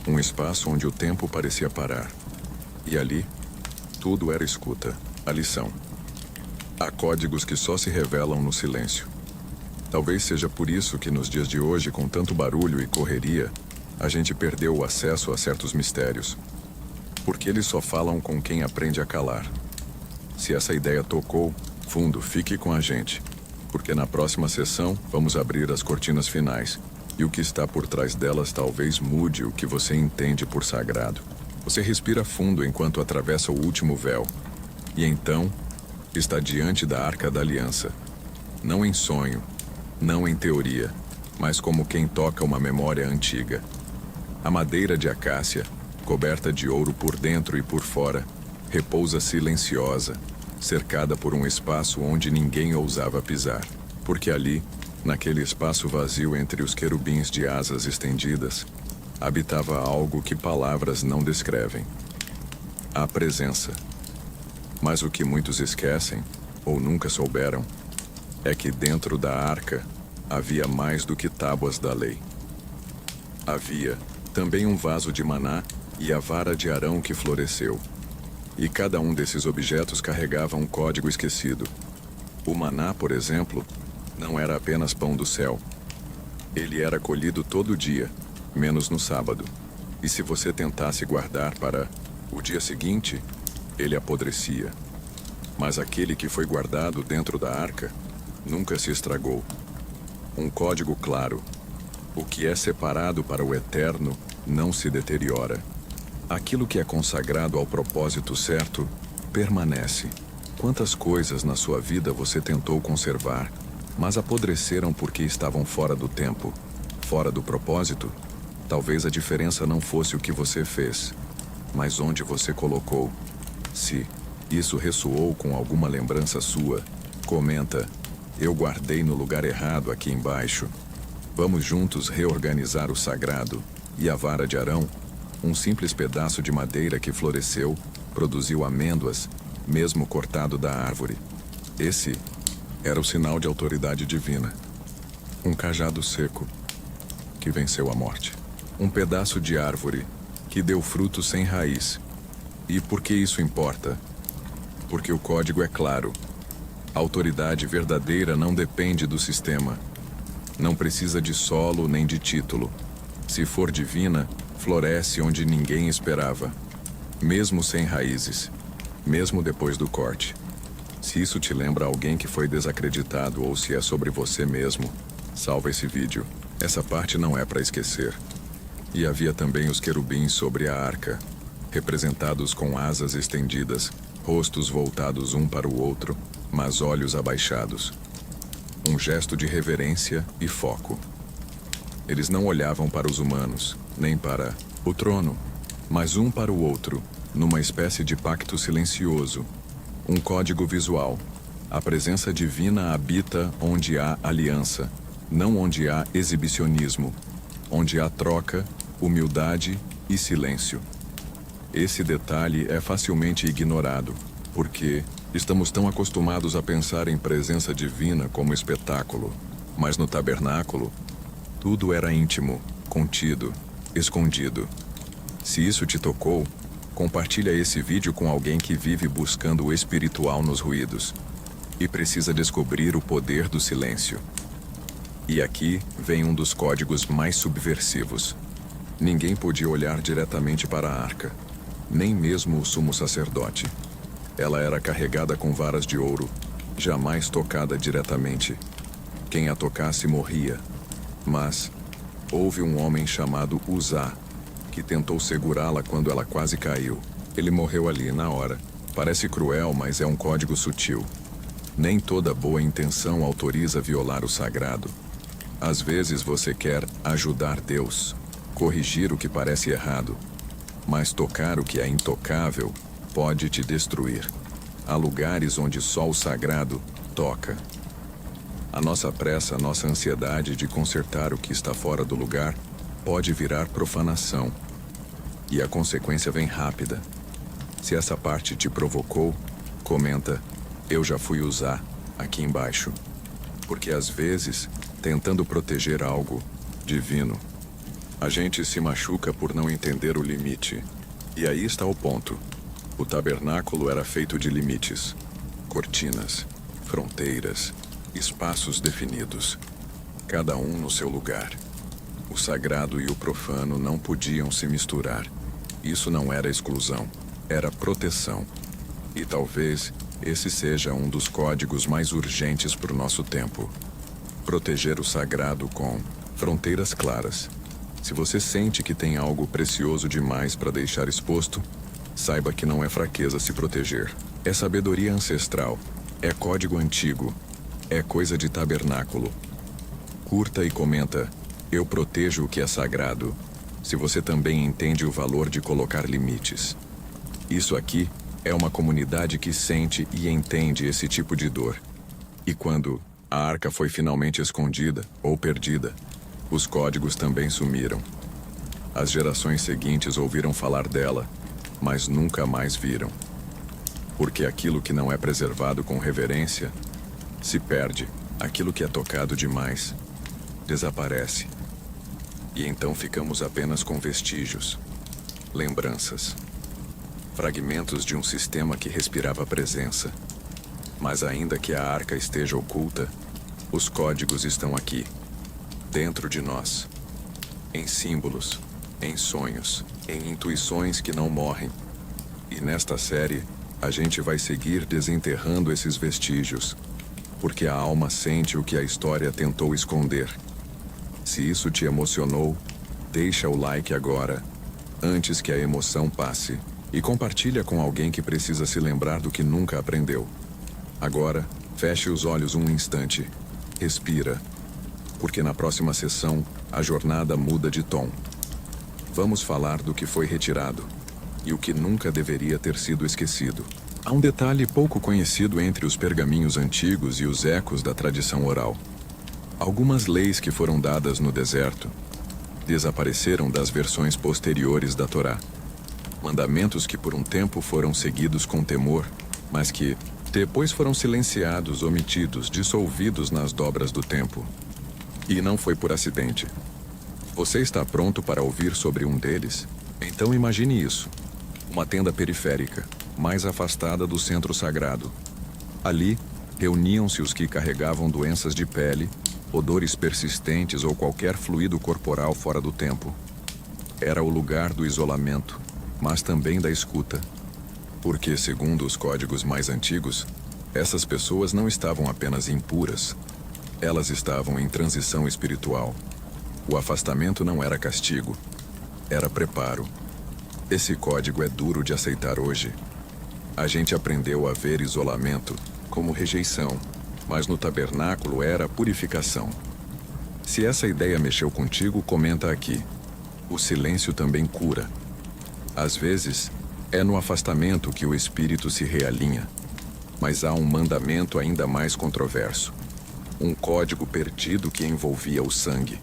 Um espaço onde o tempo parecia parar. E ali, tudo era escuta, a lição. Há códigos que só se revelam no silêncio. Talvez seja por isso que nos dias de hoje, com tanto barulho e correria, a gente perdeu o acesso a certos mistérios. Porque eles só falam com quem aprende a calar. Se essa ideia tocou fundo, fique com a gente, porque na próxima sessão vamos abrir as cortinas finais, e o que está por trás delas talvez mude o que você entende por sagrado. Você respira fundo enquanto atravessa o último véu, e então está diante da Arca da Aliança. Não em sonho, não em teoria, mas como quem toca uma memória antiga. A madeira de acácia, coberta de ouro por dentro e por fora, repousa silenciosa, cercada por um espaço onde ninguém ousava pisar. Porque ali, naquele espaço vazio entre os querubins de asas estendidas, habitava algo que palavras não descrevem: a presença. Mas o que muitos esquecem, ou nunca souberam, é que dentro da arca havia mais do que tábuas da lei. Havia também um vaso de maná e a vara de Arão que floresceu. E cada um desses objetos carregava um código esquecido. O maná, por exemplo, não era apenas pão do céu. Ele era colhido todo dia, menos no sábado. E se você tentasse guardar para o dia seguinte, ele apodrecia. Mas aquele que foi guardado dentro da arca nunca se estragou. Um código claro: o que é separado para o eterno não se deteriora. Aquilo que é consagrado ao propósito certo permanece. Quantas coisas na sua vida você tentou conservar, mas apodreceram porque estavam fora do tempo, fora do propósito? Talvez a diferença não fosse o que você fez, mas onde você colocou. Se isso ressoou com alguma lembrança sua, comenta: eu guardei no lugar errado aqui embaixo. Vamos juntos reorganizar o sagrado. E a vara de Arão, um simples pedaço de madeira que floresceu, produziu amêndoas, mesmo cortado da árvore. Esse era o sinal de autoridade divina. Um cajado seco, que venceu a morte. Um pedaço de árvore, que deu fruto sem raiz. E por que isso importa? Porque o código é claro. A autoridade verdadeira não depende do sistema. Não precisa de solo nem de título. Se for divina, floresce onde ninguém esperava, mesmo sem raízes, mesmo depois do corte. Se isso te lembra alguém que foi desacreditado ou se é sobre você mesmo, salva esse vídeo. Essa parte não é para esquecer. E havia também os querubins sobre a arca, representados com asas estendidas, rostos voltados um para o outro, mas olhos abaixados. Um gesto de reverência e foco. Eles não olhavam para os humanos, nem para o trono, mas um para o outro, numa espécie de pacto silencioso. Um código visual. A presença divina habita onde há aliança, não onde há exibicionismo, onde há troca, humildade e silêncio. Esse detalhe é facilmente ignorado, porque estamos tão acostumados a pensar em presença divina como espetáculo. Mas no tabernáculo, tudo era íntimo, contido, escondido. Se isso te tocou, Compartilha esse vídeo com alguém que vive buscando o espiritual nos ruídos e precisa descobrir o poder do silêncio. E aqui vem um dos códigos mais subversivos. Ninguém podia olhar diretamente para a arca, nem mesmo o sumo sacerdote. Ela era carregada com varas de ouro, jamais tocada diretamente. Quem a tocasse morria. Mas houve um homem chamado Uzá, que tentou segurá-la quando ela quase caiu. Ele morreu ali, na hora. Parece cruel, mas é um código sutil. Nem toda boa intenção autoriza violar o sagrado. Às vezes você quer ajudar Deus, corrigir o que parece errado, mas tocar o que é intocável pode te destruir. Há lugares onde só o sagrado toca. A nossa pressa, a nossa ansiedade de consertar o que está fora do lugar pode virar profanação. E a consequência vem rápida. Se essa parte te provocou, comenta: eu já fui usar aqui embaixo. Porque às vezes, tentando proteger algo divino, a gente se machuca por não entender o limite. E aí está o ponto. O tabernáculo era feito de limites, cortinas, fronteiras, espaços definidos, cada um no seu lugar. O sagrado e o profano não podiam se misturar. Isso não era exclusão, era proteção. E talvez esse seja um dos códigos mais urgentes para o nosso tempo. Proteger o sagrado com fronteiras claras. Se você sente que tem algo precioso demais para deixar exposto, saiba que não é fraqueza se proteger. É sabedoria ancestral, é código antigo, é coisa de tabernáculo. Curta e comenta: eu protejo o que é sagrado, se você também entende o valor de colocar limites. Isso aqui é uma comunidade que sente e entende esse tipo de dor. E quando a arca foi finalmente escondida ou perdida, os códigos também sumiram. As gerações seguintes ouviram falar dela, mas nunca mais viram. Porque aquilo que não é preservado com reverência se perde. Aquilo que é tocado demais desaparece. E então ficamos apenas com vestígios, lembranças, fragmentos de um sistema que respirava presença. Mas ainda que a arca esteja oculta, os códigos estão aqui, dentro de nós, em símbolos, em sonhos, em intuições que não morrem. E nesta série, a gente vai seguir desenterrando esses vestígios, porque a alma sente o que a história tentou esconder. Se isso te emocionou, deixa o like agora, antes que a emoção passe, e compartilha com alguém que precisa se lembrar do que nunca aprendeu. Agora, feche os olhos um instante, respira, porque na próxima sessão, a jornada muda de tom. Vamos falar do que foi retirado, e o que nunca deveria ter sido esquecido. Há um detalhe pouco conhecido entre os pergaminhos antigos e os ecos da tradição oral. Algumas leis que foram dadas no deserto desapareceram das versões posteriores da Torá. Mandamentos que por um tempo foram seguidos com temor, mas que depois foram silenciados, omitidos, dissolvidos nas dobras do tempo. E não foi por acidente. Você está pronto para ouvir sobre um deles? Então imagine isso. Uma tenda periférica, mais afastada do centro sagrado. Ali, reuniam-se os que carregavam doenças de pele, odores persistentes ou qualquer fluido corporal fora do tempo. Era o lugar do isolamento, mas também da escuta. Porque, segundo os códigos mais antigos, essas pessoas não estavam apenas impuras, elas estavam em transição espiritual. O afastamento não era castigo, era preparo. Esse código é duro de aceitar hoje. A gente aprendeu a ver isolamento como rejeição, mas no tabernáculo era purificação. Se essa ideia mexeu contigo, comenta aqui. O silêncio também cura. Às vezes, é no afastamento que o espírito se realinha. Mas há um mandamento ainda mais controverso. Um código perdido que envolvia o sangue.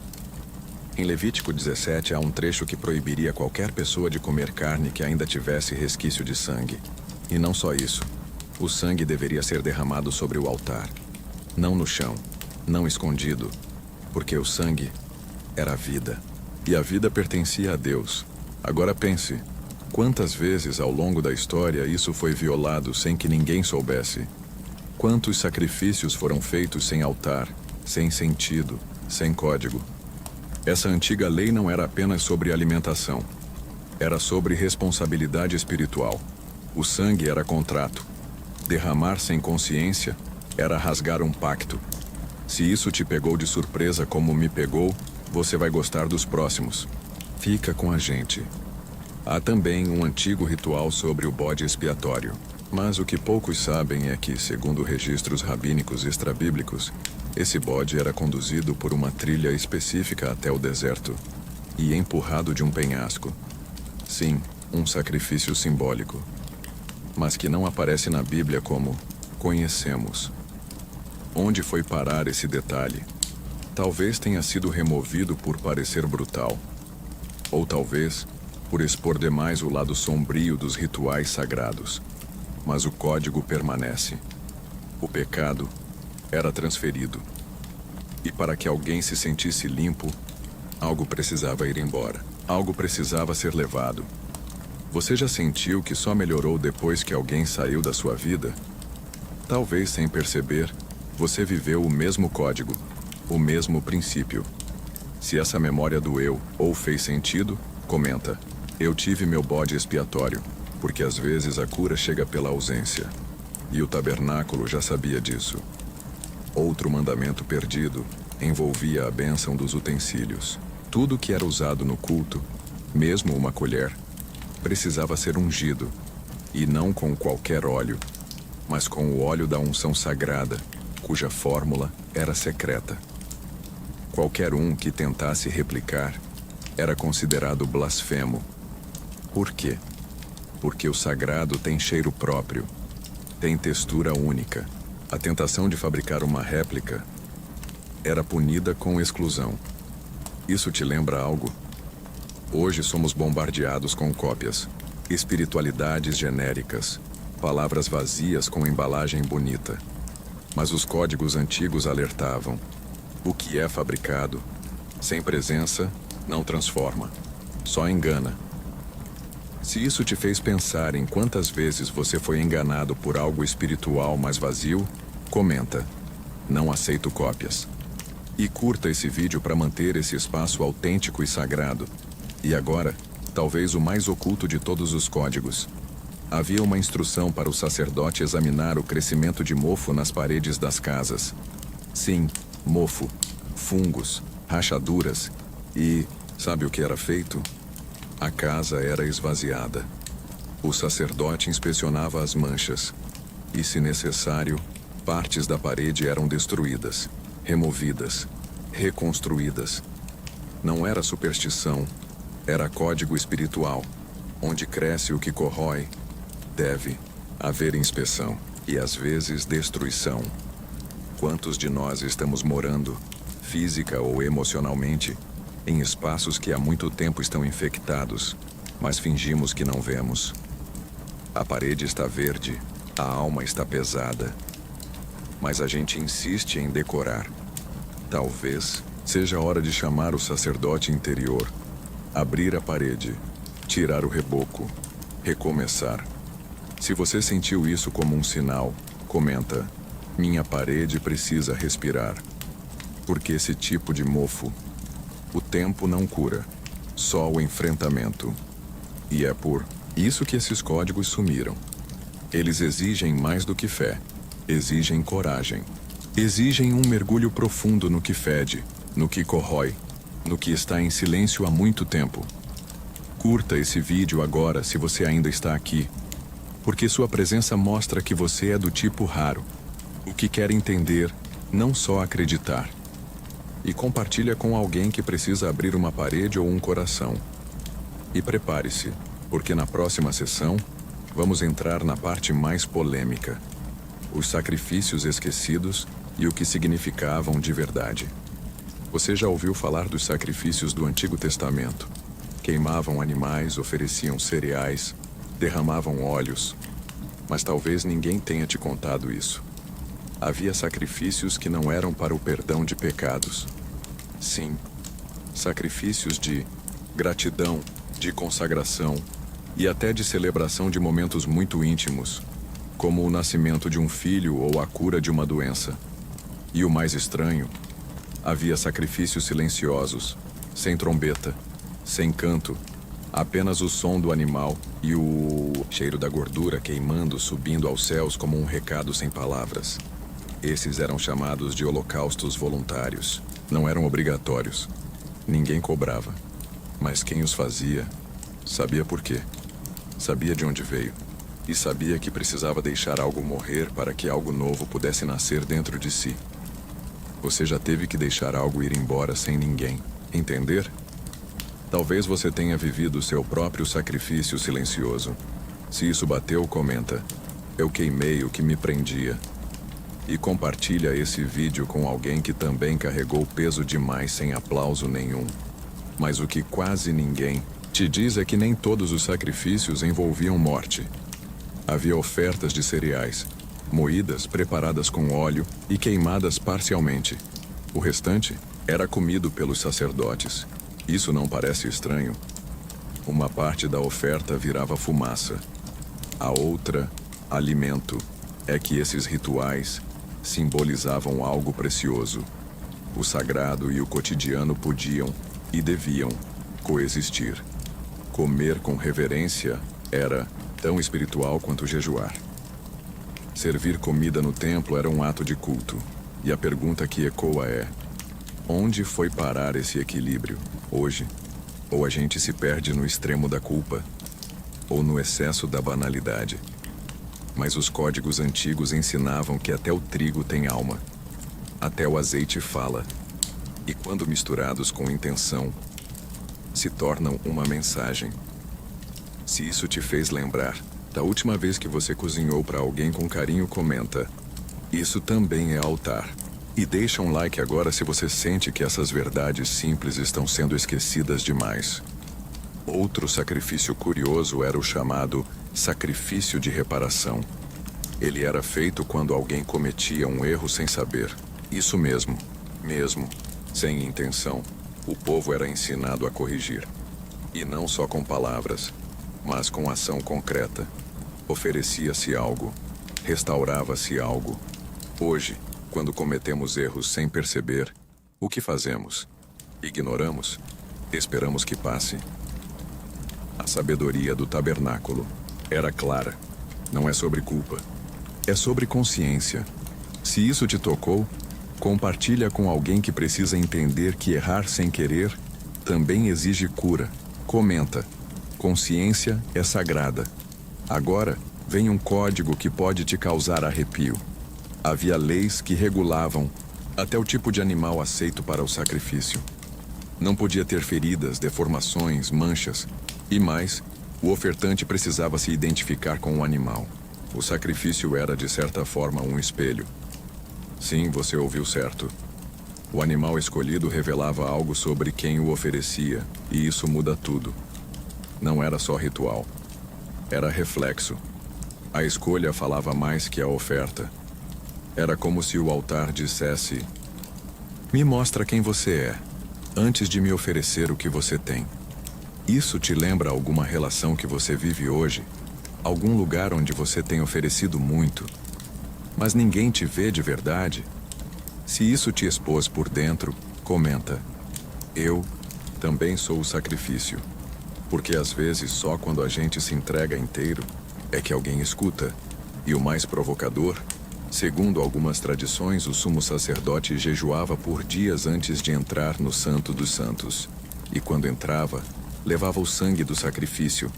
Em Levítico 17 há um trecho que proibiria qualquer pessoa de comer carne que ainda tivesse resquício de sangue. E não só isso. O sangue deveria ser derramado sobre o altar. Não no chão, não escondido, porque o sangue era a vida. E a vida pertencia a Deus. Agora pense, Quantas vezes ao longo da história isso foi violado sem que ninguém soubesse? Quantos sacrifícios foram feitos sem altar, sem sentido, sem código? Essa antiga lei não era apenas sobre alimentação. Era sobre responsabilidade espiritual. O sangue era contrato. Derramar sem consciência era rasgar um pacto. Se isso te pegou de surpresa como me pegou, você vai gostar dos próximos. Fica com a gente. Há também um antigo ritual sobre o bode expiatório. Mas o que poucos sabem é que, segundo registros rabínicos extrabíblicos, esse bode era conduzido por uma trilha específica até o deserto e empurrado de um penhasco. Sim, um sacrifício simbólico, mas que não aparece na Bíblia como conhecemos. Onde foi parar esse detalhe? Talvez tenha sido removido por parecer brutal, ou talvez por expor demais o lado sombrio dos rituais sagrados. Mas o código permanece. O pecado era transferido. E para que alguém se sentisse limpo, algo precisava ir embora. Algo precisava ser levado. Você já sentiu que só melhorou depois que alguém saiu da sua vida? Talvez sem perceber, você viveu o mesmo código, o mesmo princípio. Se essa memória doeu ou fez sentido, comenta: eu tive meu bode expiatório, porque às vezes a cura chega pela ausência. E o tabernáculo já sabia disso. Outro mandamento perdido envolvia a bênção dos utensílios. Tudo que era usado no culto, mesmo uma colher, precisava ser ungido, e não com qualquer óleo, mas com o óleo da unção sagrada, cuja fórmula era secreta. Qualquer um que tentasse replicar era considerado blasfemo. Por quê? Porque o sagrado tem cheiro próprio, tem textura única. A tentação de fabricar uma réplica era punida com exclusão. Isso te lembra algo? Hoje somos bombardeados com cópias, espiritualidades genéricas, palavras vazias com embalagem bonita. Mas os códigos antigos alertavam: o que é fabricado, sem presença, não transforma, só engana. Se isso te fez pensar em quantas vezes você foi enganado por algo espiritual mais vazio, comenta: não aceito cópias. E curta esse vídeo para manter esse espaço autêntico e sagrado. E agora, talvez o mais oculto de todos os códigos. Havia uma instrução para o sacerdote examinar o crescimento de mofo nas paredes das casas. Sim, mofo, fungos, rachaduras e, sabe o que era feito? A casa era esvaziada. O sacerdote inspecionava as manchas e, se necessário, partes da parede eram destruídas, removidas, reconstruídas. Não era superstição, era código espiritual. Onde cresce o que corrói, deve haver inspeção e, às vezes, destruição. Quantos de nós estamos morando, física ou emocionalmente, em espaços que há muito tempo estão infectados, mas fingimos que não vemos? A parede está verde, a alma está pesada, mas a gente insiste em decorar. Talvez seja a hora de chamar o sacerdote interior, abrir a parede, tirar o reboco, recomeçar. Se você sentiu isso como um sinal, comenta: minha parede precisa respirar. Porque esse tipo de mofo, o tempo não cura, só o enfrentamento. E é por isso que esses códigos sumiram. Eles exigem mais do que fé, exigem coragem. Exigem um mergulho profundo no que fede, no que corrói, no que está em silêncio há muito tempo. Curta esse vídeo agora se você ainda está aqui, porque sua presença mostra que você é do tipo raro, o que quer entender, não só acreditar. E compartilha com alguém que precisa abrir uma parede ou um coração. E prepare-se, porque na próxima sessão, vamos entrar na parte mais polêmica: os sacrifícios esquecidos e o que significavam de verdade. Você já ouviu falar dos sacrifícios do Antigo Testamento? Queimavam animais, ofereciam cereais, derramavam óleos. Mas talvez ninguém tenha te contado isso. Havia sacrifícios que não eram para o perdão de pecados. Sim, sacrifícios de gratidão, de consagração, e até de celebração de momentos muito íntimos, como o nascimento de um filho ou a cura de uma doença. E o mais estranho, havia sacrifícios silenciosos, sem trombeta, sem canto, apenas o som do animal e o cheiro da gordura queimando subindo aos céus como um recado sem palavras. Esses eram chamados de holocaustos voluntários. Não eram obrigatórios. Ninguém cobrava. Mas quem os fazia, sabia por quê. Sabia de onde veio. E sabia que precisava deixar algo morrer para que algo novo pudesse nascer dentro de si. Você já teve que deixar algo ir embora sem ninguém entender? Talvez você tenha vivido seu próprio sacrifício silencioso. Se isso bateu, comenta. Eu queimei o que me prendia. E compartilha esse vídeo com alguém que também carregou peso demais sem aplauso nenhum. Mas o que quase ninguém te diz é que nem todos os sacrifícios envolviam morte. Havia ofertas de cereais, moídas, preparadas com óleo e queimadas parcialmente. O restante era comido pelos sacerdotes. Isso não parece estranho? Uma parte da oferta virava fumaça. A outra, alimento. É que esses rituais simbolizavam algo precioso. O sagrado e o cotidiano podiam e deviam coexistir. Comer com reverência era tão espiritual quanto jejuar. Servir comida no templo era um ato de culto. E a pergunta que ecoa é: onde foi parar esse equilíbrio hoje? Ou a gente se perde no extremo da culpa, ou no excesso da banalidade. Mas os códigos antigos ensinavam que até o trigo tem alma. Até o azeite fala. E quando misturados com intenção, se tornam uma mensagem. Se isso te fez lembrar da última vez que você cozinhou para alguém com carinho, comenta. Isso também é altar. E deixa um like agora se você sente que essas verdades simples estão sendo esquecidas demais. Outro sacrifício curioso era o chamado sacrifício de reparação. Ele era feito quando alguém cometia um erro sem saber. Isso mesmo, sem intenção, o povo era ensinado a corrigir. E não só com palavras, mas com ação concreta. Oferecia-se algo, restaurava-se algo. Hoje, quando cometemos erros sem perceber, o que fazemos? Ignoramos? Esperamos que passe? A sabedoria do tabernáculo era clara. Não é sobre culpa. É sobre consciência. Se isso te tocou, compartilha com alguém que precisa entender que errar sem querer também exige cura. Comenta. Consciência é sagrada. Agora, vem um código que pode te causar arrepio. Havia leis que regulavam até o tipo de animal aceito para o sacrifício. Não podia ter feridas, deformações, manchas. E mais, o ofertante precisava se identificar com o animal. O sacrifício era, de certa forma, um espelho. Sim, você ouviu certo. O animal escolhido revelava algo sobre quem o oferecia, e isso muda tudo. Não era só ritual. Era reflexo. A escolha falava mais que a oferta. Era como se o altar dissesse: me mostra quem você é, antes de me oferecer o que você tem. Isso te lembra alguma relação que você vive hoje? Algum lugar onde você tem oferecido muito, mas ninguém te vê de verdade? Se isso te expôs por dentro, comenta. Eu também sou o sacrifício. Porque às vezes só quando a gente se entrega inteiro é que alguém escuta. E o mais provocador, segundo algumas tradições, o sumo sacerdote jejuava por dias antes de entrar no Santo dos Santos. E quando entrava, levava o sangue do sacrifício,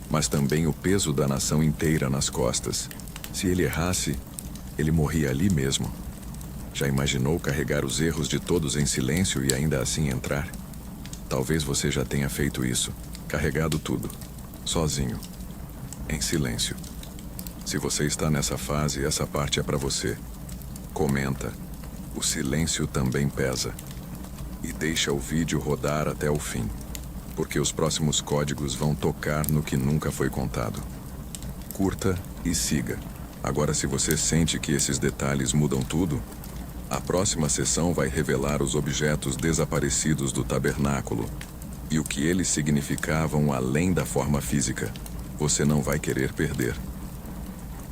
mas também o peso da nação inteira nas costas. Se ele errasse, ele morria ali mesmo. Já imaginou carregar os erros de todos em silêncio e ainda assim entrar? Talvez você já tenha feito isso, carregado tudo, sozinho, em silêncio. Se você está nessa fase, essa parte é para você. Comenta. O silêncio também pesa. E deixa o vídeo rodar até o fim, porque os próximos códigos vão tocar no que nunca foi contado. Curta e siga. Agora, se você sente que esses detalhes mudam tudo, a próxima sessão vai revelar os objetos desaparecidos do tabernáculo e o que eles significavam além da forma física. você não vai querer perder.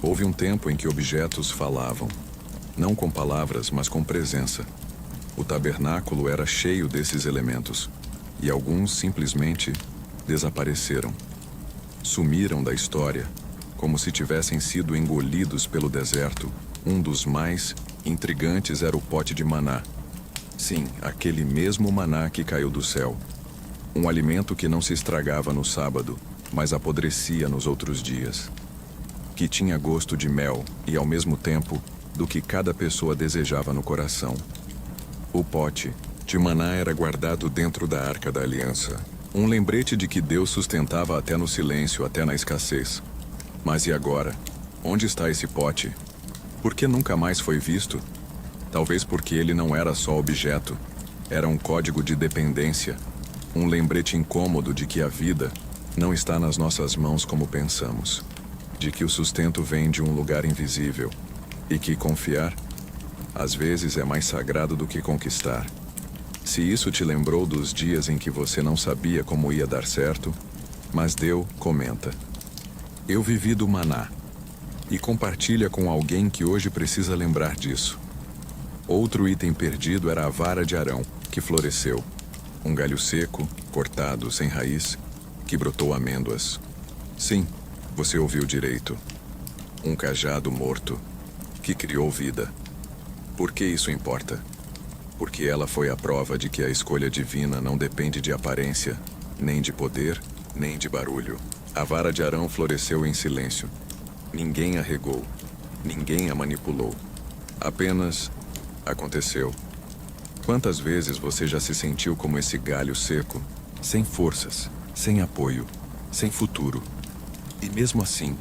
Houve um tempo em que objetos falavam, não com palavras, mas com presença. O tabernáculo era cheio desses elementos, e alguns simplesmente desapareceram. Sumiram da história, como se tivessem sido engolidos pelo deserto. Um dos mais intrigantes era o pote de maná. Sim, aquele mesmo maná que caiu do céu. Um alimento que não se estragava no sábado, mas apodrecia nos outros dias. Que tinha gosto de mel e, ao mesmo tempo, do que cada pessoa desejava no coração. O pote de maná era guardado dentro da Arca da Aliança. Um lembrete de que Deus sustentava até no silêncio, até na escassez. Mas e agora? Onde está esse pote? Por que nunca mais foi visto? Talvez porque ele não era só objeto. Era um código de dependência. Um lembrete incômodo de que a vida não está nas nossas mãos como pensamos. De que o sustento vem de um lugar invisível. E que confiar, às vezes, é mais sagrado do que conquistar. Se isso te lembrou dos dias em que você não sabia como ia dar certo, mas deu, comenta. Eu vivi do maná. E compartilha com alguém que hoje precisa lembrar disso. Outro item perdido era a vara de Arão, que floresceu. Um galho seco, cortado, sem raiz, que brotou amêndoas. Sim, você ouviu direito. Um cajado morto, que criou vida. Por que isso importa? Porque ela foi a prova de que a escolha divina não depende de aparência, nem de poder, nem de barulho. A vara de Arão floresceu em silêncio. Ninguém a regou, ninguém a manipulou. Apenas aconteceu. Quantas vezes você já se sentiu como esse galho seco, sem forças, sem apoio, sem futuro? E mesmo assim,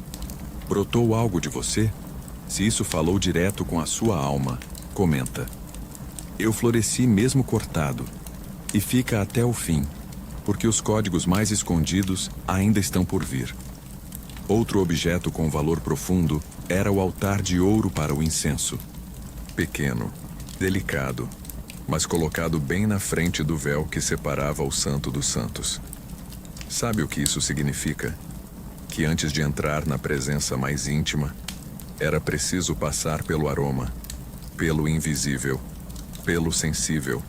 brotou algo de você? Se isso falou direto com a sua alma, comenta. Eu floresci mesmo cortado, e fica até o fim, porque os códigos mais escondidos ainda estão por vir. Outro objeto com valor profundo era o altar de ouro para o incenso. Pequeno, delicado, mas colocado bem na frente do véu que separava o Santo dos Santos. Sabe o que isso significa? Que antes de entrar na presença mais íntima, era preciso passar pelo aroma, pelo invisível, pelo sensível.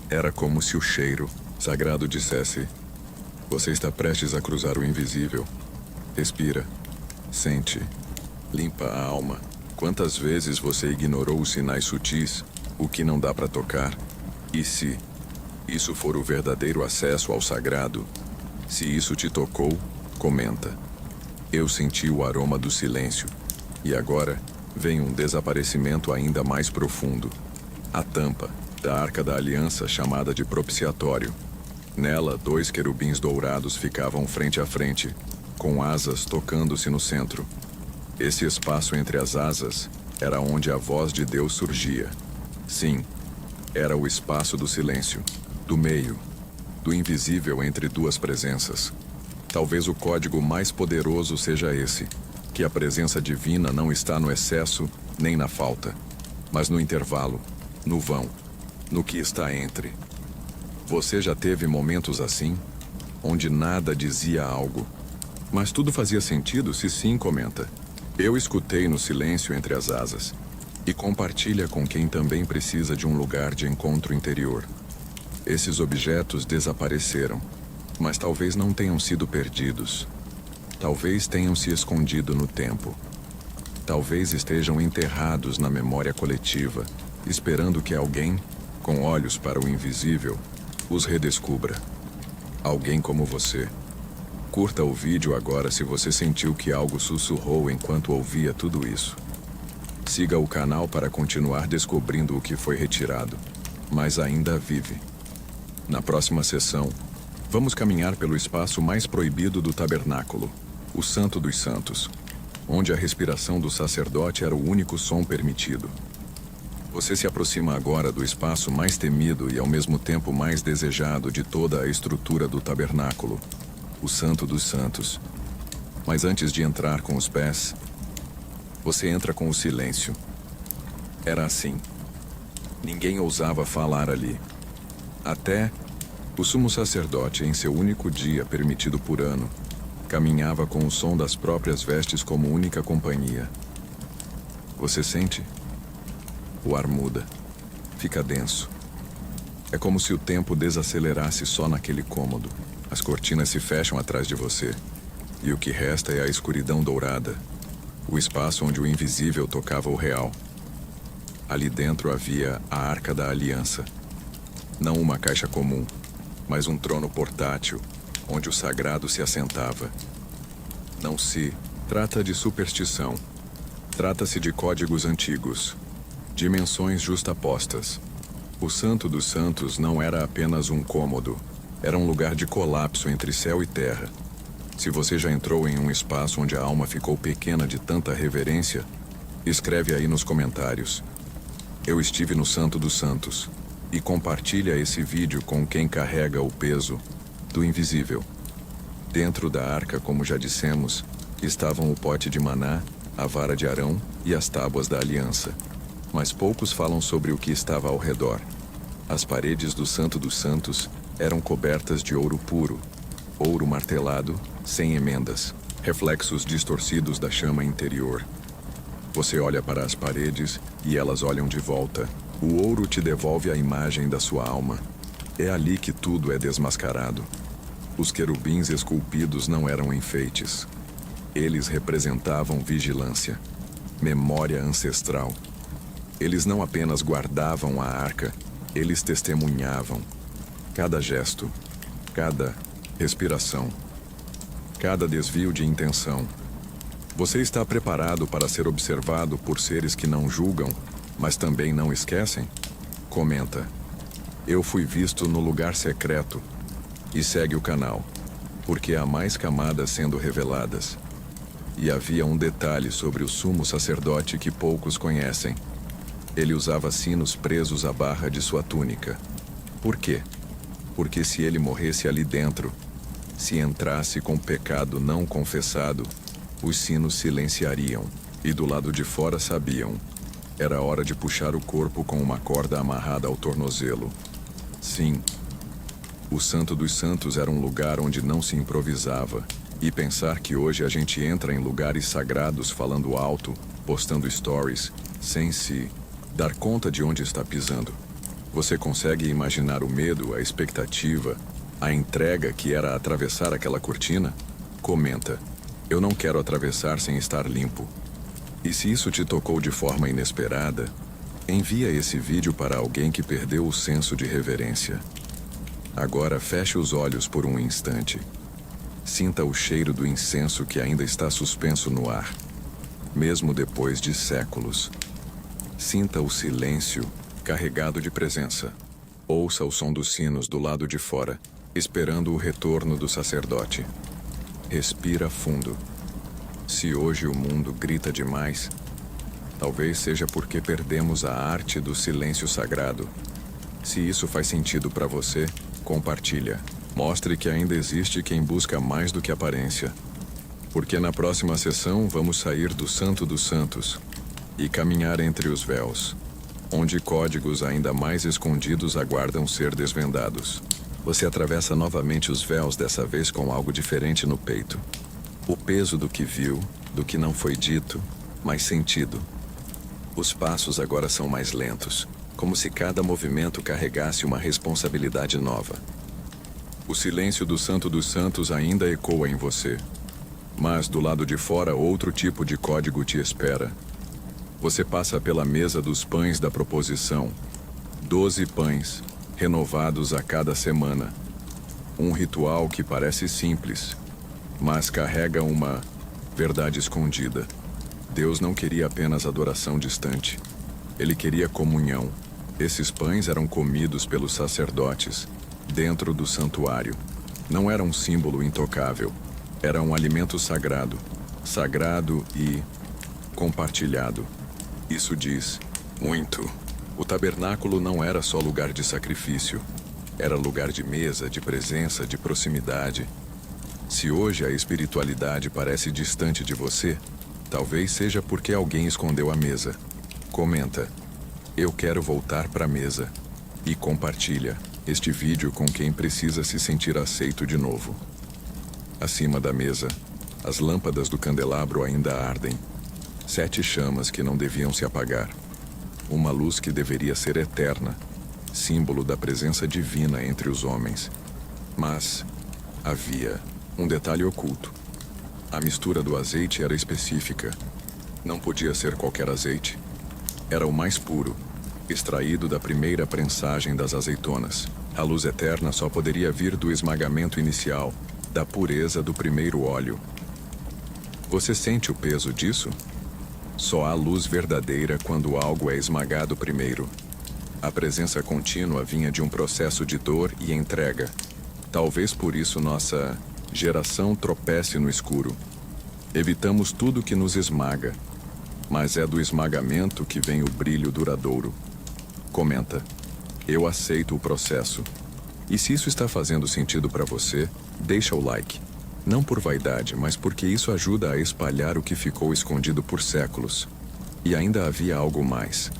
Era como se o cheiro sagrado dissesse: você está prestes a cruzar o invisível. Respira, sente, limpa a alma. Quantas vezes você ignorou os sinais sutis, o que não dá para tocar? E se isso for o verdadeiro acesso ao sagrado, se isso te tocou, comenta. Eu senti o aroma do silêncio, e agora vem um desaparecimento ainda mais profundo. A tampa da Arca da Aliança, chamada de propiciatório. Nela, 2 querubins dourados ficavam frente a frente, com asas tocando-se no centro. Esse espaço entre as asas era onde a voz de Deus surgia. Sim, era o espaço do silêncio, do meio, do invisível entre duas presenças. Talvez o código mais poderoso seja esse, que a presença divina não está no excesso nem na falta, mas no intervalo, no vão, no que está entre. Você já teve momentos assim, onde nada dizia algo, mas tudo fazia sentido se sim, comenta. Eu escutei no silêncio entre as asas, e compartilha com quem também precisa de um lugar de encontro interior. Esses objetos desapareceram, mas talvez não tenham sido perdidos. Talvez tenham se escondido no tempo. Talvez estejam enterrados na memória coletiva, esperando que alguém, com olhos para o invisível, os redescubra. Alguém como você. Curta o vídeo agora se você sentiu que algo sussurrou enquanto ouvia tudo isso. Siga o canal para continuar descobrindo o que foi retirado, mas ainda vive. Na próxima sessão, vamos caminhar pelo espaço mais proibido do tabernáculo, o Santo dos Santos, onde a respiração do sacerdote era o único som permitido. Você se aproxima agora do espaço mais temido e ao mesmo tempo mais desejado de toda a estrutura do tabernáculo, o Santo dos Santos. Mas antes de entrar com os pés, você entra com o silêncio. Era assim. Ninguém ousava falar ali. Até o sumo sacerdote, em seu único dia permitido por ano, Caminhava com o som das próprias vestes como única companhia. Você sente? O ar muda. Fica denso. É como se o tempo desacelerasse só naquele cômodo. As cortinas se fecham atrás de você. E o que resta é a escuridão dourada. O espaço onde o invisível tocava o real. Ali dentro havia a Arca da Aliança. Não uma caixa comum, mas um trono portátil, onde o sagrado se assentava. Não se trata de superstição. Trata-se de códigos antigos. Dimensões justapostas. O Santo dos Santos não era apenas um cômodo. Era um lugar de colapso entre céu e terra. Se você já entrou em um espaço onde a alma ficou pequena de tanta reverência, escreve aí nos comentários. Eu estive no Santo dos Santos. E compartilha esse vídeo com quem carrega o peso do invisível. Dentro da arca, como já dissemos, estavam o pote de maná, a vara de Arão e as tábuas da aliança. Mas poucos falam sobre o que estava ao redor. As paredes do Santo dos Santos eram cobertas de ouro puro, ouro martelado, sem emendas, reflexos distorcidos da chama interior. Você olha para as paredes e elas olham de volta. O ouro te devolve a imagem da sua alma. É ali que tudo é desmascarado. Os querubins esculpidos não eram enfeites. Eles representavam vigilância, memória ancestral. Eles não apenas guardavam a arca, eles testemunhavam. Cada gesto, cada respiração, cada desvio de intenção. Você está preparado para ser observado por seres que não julgam, mas também não esquecem? Comenta. Eu fui visto no lugar secreto. E segue o canal, porque há mais camadas sendo reveladas. E havia um detalhe sobre o sumo sacerdote que poucos conhecem. Ele usava sinos presos à barra de sua túnica. Por quê? Porque se ele morresse ali dentro, se entrasse com pecado não confessado, os sinos silenciariam, e do lado de fora sabiam. Era hora de puxar o corpo com uma corda amarrada ao tornozelo. Sim, o Santo dos Santos era um lugar onde não se improvisava. E pensar que hoje a gente entra em lugares sagrados falando alto, postando stories, sem se dar conta de onde está pisando. Você consegue imaginar o medo, a expectativa, a entrega que era atravessar aquela cortina? Comenta. Eu não quero atravessar sem estar limpo. E se isso te tocou de forma inesperada, envia esse vídeo para alguém que perdeu o senso de reverência. Agora feche os olhos por um instante. Sinta o cheiro do incenso que ainda está suspenso no ar, mesmo depois de séculos. Sinta o silêncio carregado de presença. Ouça o som dos sinos do lado de fora, esperando o retorno do sacerdote. Respira fundo. Se hoje o mundo grita demais, talvez seja porque perdemos a arte do silêncio sagrado. Se isso faz sentido para você, compartilha. Mostre que ainda existe quem busca mais do que aparência. Porque na próxima sessão vamos sair do Santo dos Santos e caminhar entre os véus, onde códigos ainda mais escondidos aguardam ser desvendados. Você atravessa novamente os véus, dessa vez com algo diferente no peito. O peso do que viu, do que não foi dito, mas sentido. Os passos agora são mais lentos, como se cada movimento carregasse uma responsabilidade nova. O silêncio do Santo dos Santos ainda ecoa em você. Mas do lado de fora outro tipo de código te espera. Você passa pela mesa dos pães da proposição. 12 pães, renovados a cada semana. Um ritual que parece simples, mas carrega uma verdade escondida. Deus não queria apenas adoração distante. Ele queria comunhão. Esses pães eram comidos pelos sacerdotes, dentro do santuário. Não era um símbolo intocável. Era um alimento sagrado. Sagrado e compartilhado. Isso diz muito. O tabernáculo não era só lugar de sacrifício. Era lugar de mesa, de presença, de proximidade. Se hoje a espiritualidade parece distante de você, talvez seja porque alguém escondeu a mesa. Comenta. Eu quero voltar para a mesa. E compartilha este vídeo com quem precisa se sentir aceito de novo. Acima da mesa, as lâmpadas do candelabro ainda ardem. 7 chamas que não deviam se apagar. Uma luz que deveria ser eterna, símbolo da presença divina entre os homens. Mas havia um detalhe oculto. A mistura do azeite era específica. Não podia ser qualquer azeite. Era o mais puro, extraído da primeira prensagem das azeitonas. A luz eterna só poderia vir do esmagamento inicial, da pureza do primeiro óleo. Você sente o peso disso? Só há luz verdadeira quando algo é esmagado primeiro. A presença contínua vinha de um processo de dor e entrega. Talvez por isso nossa geração tropece no escuro. Evitamos tudo que nos esmaga, mas é do esmagamento que vem o brilho duradouro. Comenta: eu aceito o processo. E se isso está fazendo sentido para você, deixa o like. Não por vaidade, mas porque isso ajuda a espalhar o que ficou escondido por séculos. E ainda havia algo mais.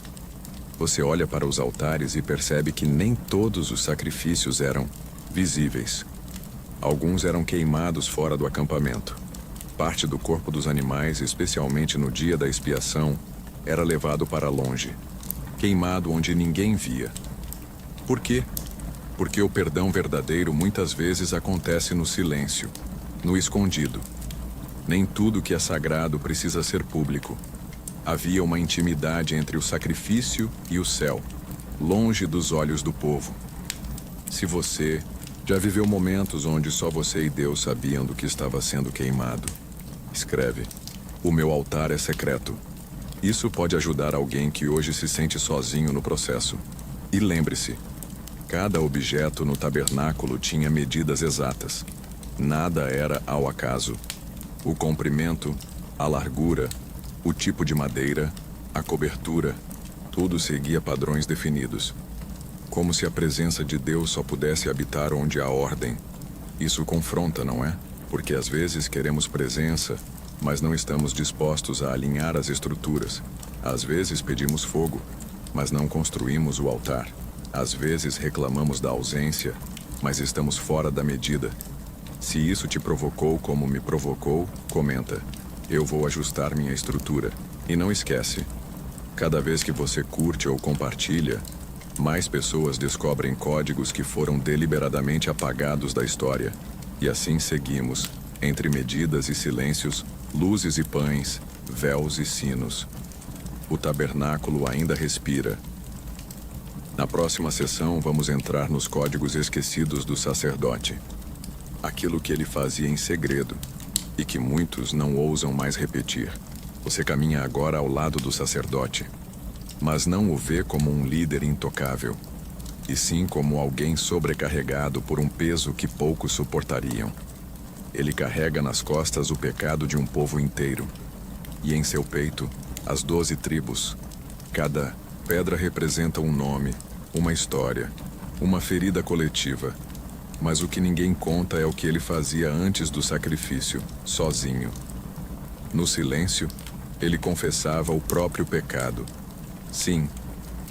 Você olha para os altares e percebe que nem todos os sacrifícios eram visíveis. Alguns eram queimados fora do acampamento. Parte do corpo dos animais, especialmente no dia da expiação, era levado para longe, queimado onde ninguém via. Por quê? Porque o perdão verdadeiro muitas vezes acontece no silêncio, no escondido. Nem tudo que é sagrado precisa ser público. Havia uma intimidade entre o sacrifício e o céu, longe dos olhos do povo. Se você já viveu momentos onde só você e Deus sabiam do que estava sendo queimado, escreve: o meu altar é secreto. Isso pode ajudar alguém que hoje se sente sozinho no processo. E lembre-se, cada objeto no tabernáculo tinha medidas exatas. Nada era ao acaso. O comprimento, a largura, o tipo de madeira, a cobertura, tudo seguia padrões definidos. Como se a presença de Deus só pudesse habitar onde há ordem. Isso confronta, não é? Porque às vezes queremos presença, mas não estamos dispostos a alinhar as estruturas. Às vezes pedimos fogo, mas não construímos o altar. Às vezes reclamamos da ausência, mas estamos fora da medida. Se isso te provocou como me provocou, comenta: eu vou ajustar minha estrutura. E não esquece, cada vez que você curte ou compartilha, mais pessoas descobrem códigos que foram deliberadamente apagados da história. E assim seguimos, entre medidas e silêncios, luzes e pães, véus e sinos. O tabernáculo ainda respira. Na próxima sessão, vamos entrar nos códigos esquecidos do sacerdote. Aquilo que ele fazia em segredo, e que muitos não ousam mais repetir. Você caminha agora ao lado do sacerdote, mas não o vê como um líder intocável, e sim como alguém sobrecarregado por um peso que poucos suportariam. Ele carrega nas costas o pecado de um povo inteiro, e em seu peito, as 12 tribos. Cada pedra representa um nome, uma história, uma ferida coletiva. Mas o que ninguém conta é o que ele fazia antes do sacrifício, sozinho. No silêncio, ele confessava o próprio pecado. Sim,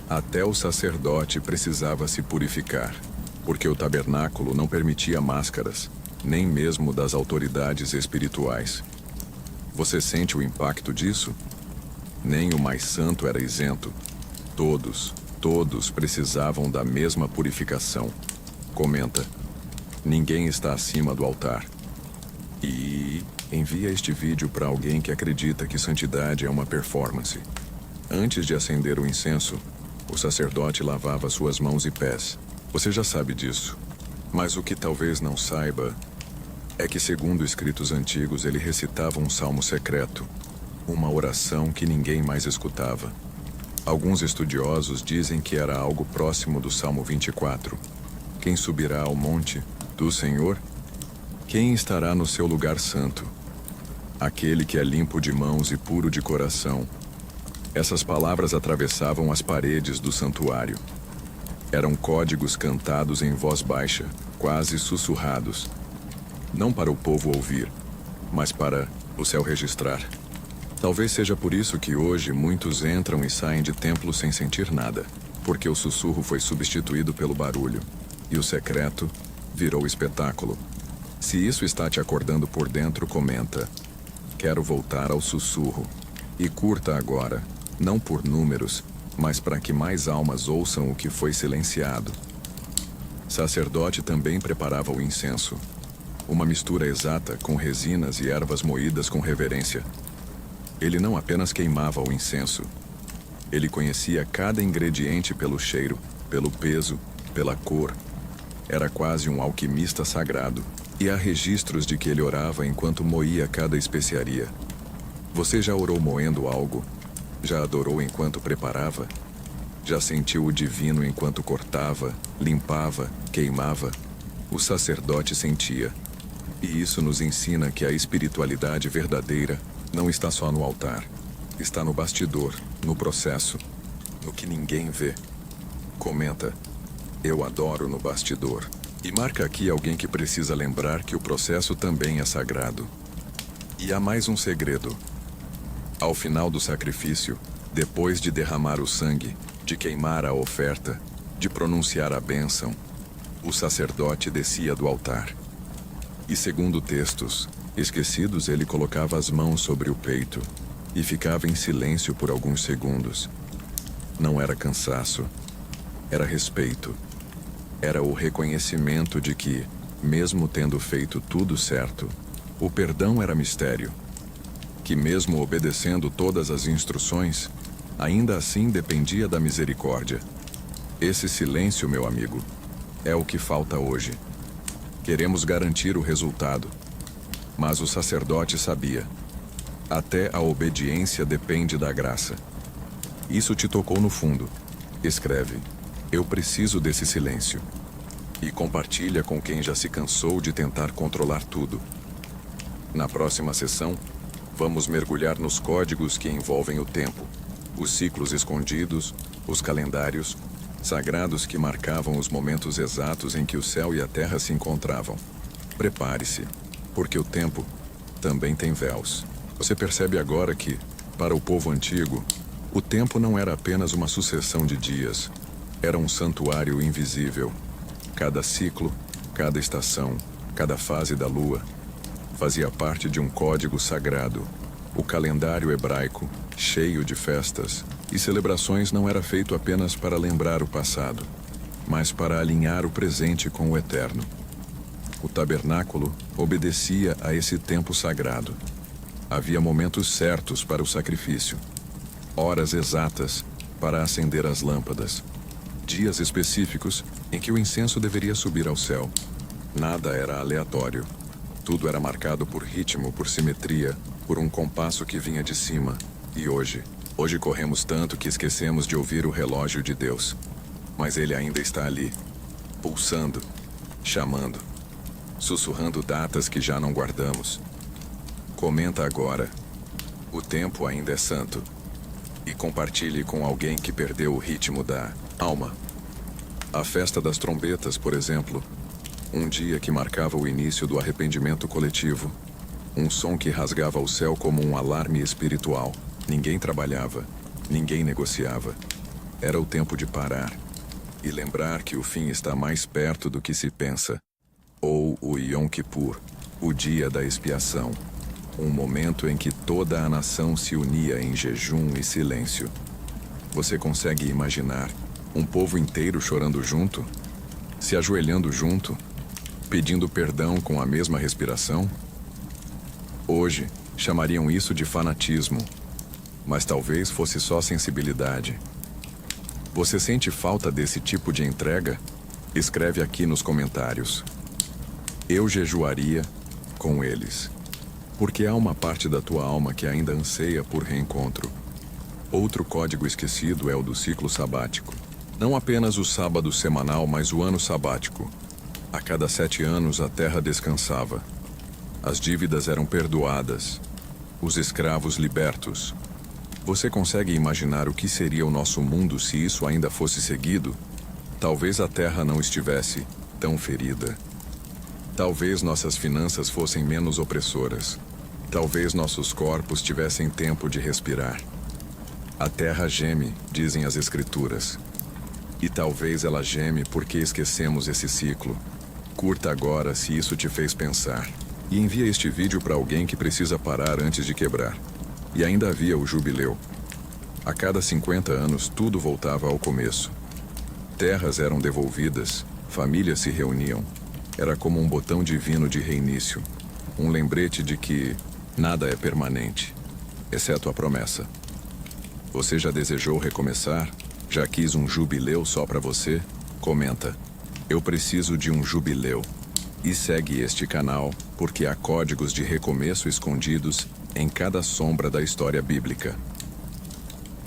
até o sacerdote precisava se purificar, porque o tabernáculo não permitia máscaras, nem mesmo das autoridades espirituais. Você sente o impacto disso? Nem o mais santo era isento. Todos precisavam da mesma purificação. Comenta: ninguém está acima do altar. E envia este vídeo para alguém que acredita que santidade é uma performance. Antes de acender o incenso, o sacerdote lavava suas mãos e pés. Você já sabe disso. Mas o que talvez não saiba é que, segundo escritos antigos, ele recitava um salmo secreto, uma oração que ninguém mais escutava. Alguns estudiosos dizem que era algo próximo do Salmo 24. Quem subirá ao monte do Senhor? Quem estará no seu lugar santo? Aquele que é limpo de mãos e puro de coração. Essas palavras atravessavam as paredes do santuário. Eram códigos cantados em voz baixa, quase sussurrados. Não para o povo ouvir, mas para o céu registrar. Talvez seja por isso que hoje muitos entram e saem de templos sem sentir nada, porque o sussurro foi substituído pelo barulho, e o secreto virou espetáculo. Se isso está te acordando por dentro, comenta. Quero voltar ao sussurro. E curta agora, não por números, mas para que mais almas ouçam o que foi silenciado. Sacerdote também preparava o incenso. Uma mistura exata com resinas e ervas moídas com reverência. Ele não apenas queimava o incenso. Ele conhecia cada ingrediente pelo cheiro, pelo peso, pela cor. Era quase um alquimista sagrado. E há registros de que ele orava enquanto moía cada especiaria. Você já orou moendo algo? Já adorou enquanto preparava? Já sentiu o divino enquanto cortava, limpava, queimava? O sacerdote sentia. E isso nos ensina que a espiritualidade verdadeira não está só no altar. Está no bastidor, no processo, no que ninguém vê. Comenta, eu adoro no bastidor. E marca aqui alguém que precisa lembrar que o processo também é sagrado. E há mais um segredo. Ao final do sacrifício, depois de derramar o sangue, de queimar a oferta, de pronunciar a bênção, o sacerdote descia do altar. E segundo textos esquecidos, ele colocava as mãos sobre o peito e ficava em silêncio por alguns segundos. Não era cansaço, era respeito. Era o reconhecimento de que, mesmo tendo feito tudo certo, o perdão era mistério. Que mesmo obedecendo todas as instruções, ainda assim dependia da misericórdia. Esse silêncio, meu amigo, é o que falta hoje. Queremos garantir o resultado. Mas o sacerdote sabia. Até a obediência depende da graça. Isso te tocou no fundo. Escreve. Eu preciso desse silêncio. E compartilha com quem já se cansou de tentar controlar tudo. Na próxima sessão, vamos mergulhar nos códigos que envolvem o tempo, os ciclos escondidos, os calendários, sagrados que marcavam os momentos exatos em que o céu e a terra se encontravam. Prepare-se, porque o tempo também tem véus. Você percebe agora que, para o povo antigo, o tempo não era apenas uma sucessão de dias. Era um santuário invisível. Cada ciclo, cada estação, cada fase da lua fazia parte de um código sagrado. O calendário hebraico, cheio de festas e celebrações, não era feito apenas para lembrar o passado, mas para alinhar o presente com o eterno. O tabernáculo obedecia a esse tempo sagrado. Havia momentos certos para o sacrifício, horas exatas para acender as lâmpadas, dias específicos em que o incenso deveria subir ao céu. Nada era aleatório. Tudo era marcado por ritmo, por simetria, por um compasso que vinha de cima. E hoje corremos tanto que esquecemos de ouvir o relógio de Deus. Mas ele ainda está ali, pulsando, chamando, sussurrando datas que já não guardamos. Comenta agora. O tempo ainda é santo. E compartilhe com alguém que perdeu o ritmo da alma. A festa das trombetas, por exemplo, um dia que marcava o início do arrependimento coletivo, um som que rasgava o céu como um alarme espiritual. Ninguém trabalhava, ninguém negociava. Era o tempo de parar e lembrar que o fim está mais perto do que se pensa. Ou o Yom Kippur, o dia da expiação. Um momento em que toda a nação se unia em jejum e silêncio. Você consegue imaginar um povo inteiro chorando junto? Se ajoelhando junto? Pedindo perdão com a mesma respiração? Hoje, chamariam isso de fanatismo. Mas talvez fosse só sensibilidade. Você sente falta desse tipo de entrega? Escreve aqui nos comentários. Eu jejuaria com eles. Porque há uma parte da tua alma que ainda anseia por reencontro. Outro código esquecido é o do ciclo sabático. Não apenas o sábado semanal, mas o ano sabático. A cada 7 anos a terra descansava. As dívidas eram perdoadas. Os escravos libertos. Você consegue imaginar o que seria o nosso mundo se isso ainda fosse seguido? Talvez a terra não estivesse tão ferida. Talvez nossas finanças fossem menos opressoras. Talvez nossos corpos tivessem tempo de respirar. A terra geme, dizem as escrituras. E talvez ela geme porque esquecemos esse ciclo. Curta agora se isso te fez pensar. E envia este vídeo para alguém que precisa parar antes de quebrar. E ainda havia o jubileu. A cada 50 anos, tudo voltava ao começo. Terras eram devolvidas, famílias se reuniam. Era como um botão divino de reinício. Um lembrete de que nada é permanente, exceto a promessa. Você já desejou recomeçar? Já quis um jubileu só para você? Comenta. Eu preciso de um jubileu. E segue este canal, porque há códigos de recomeço escondidos em cada sombra da história bíblica.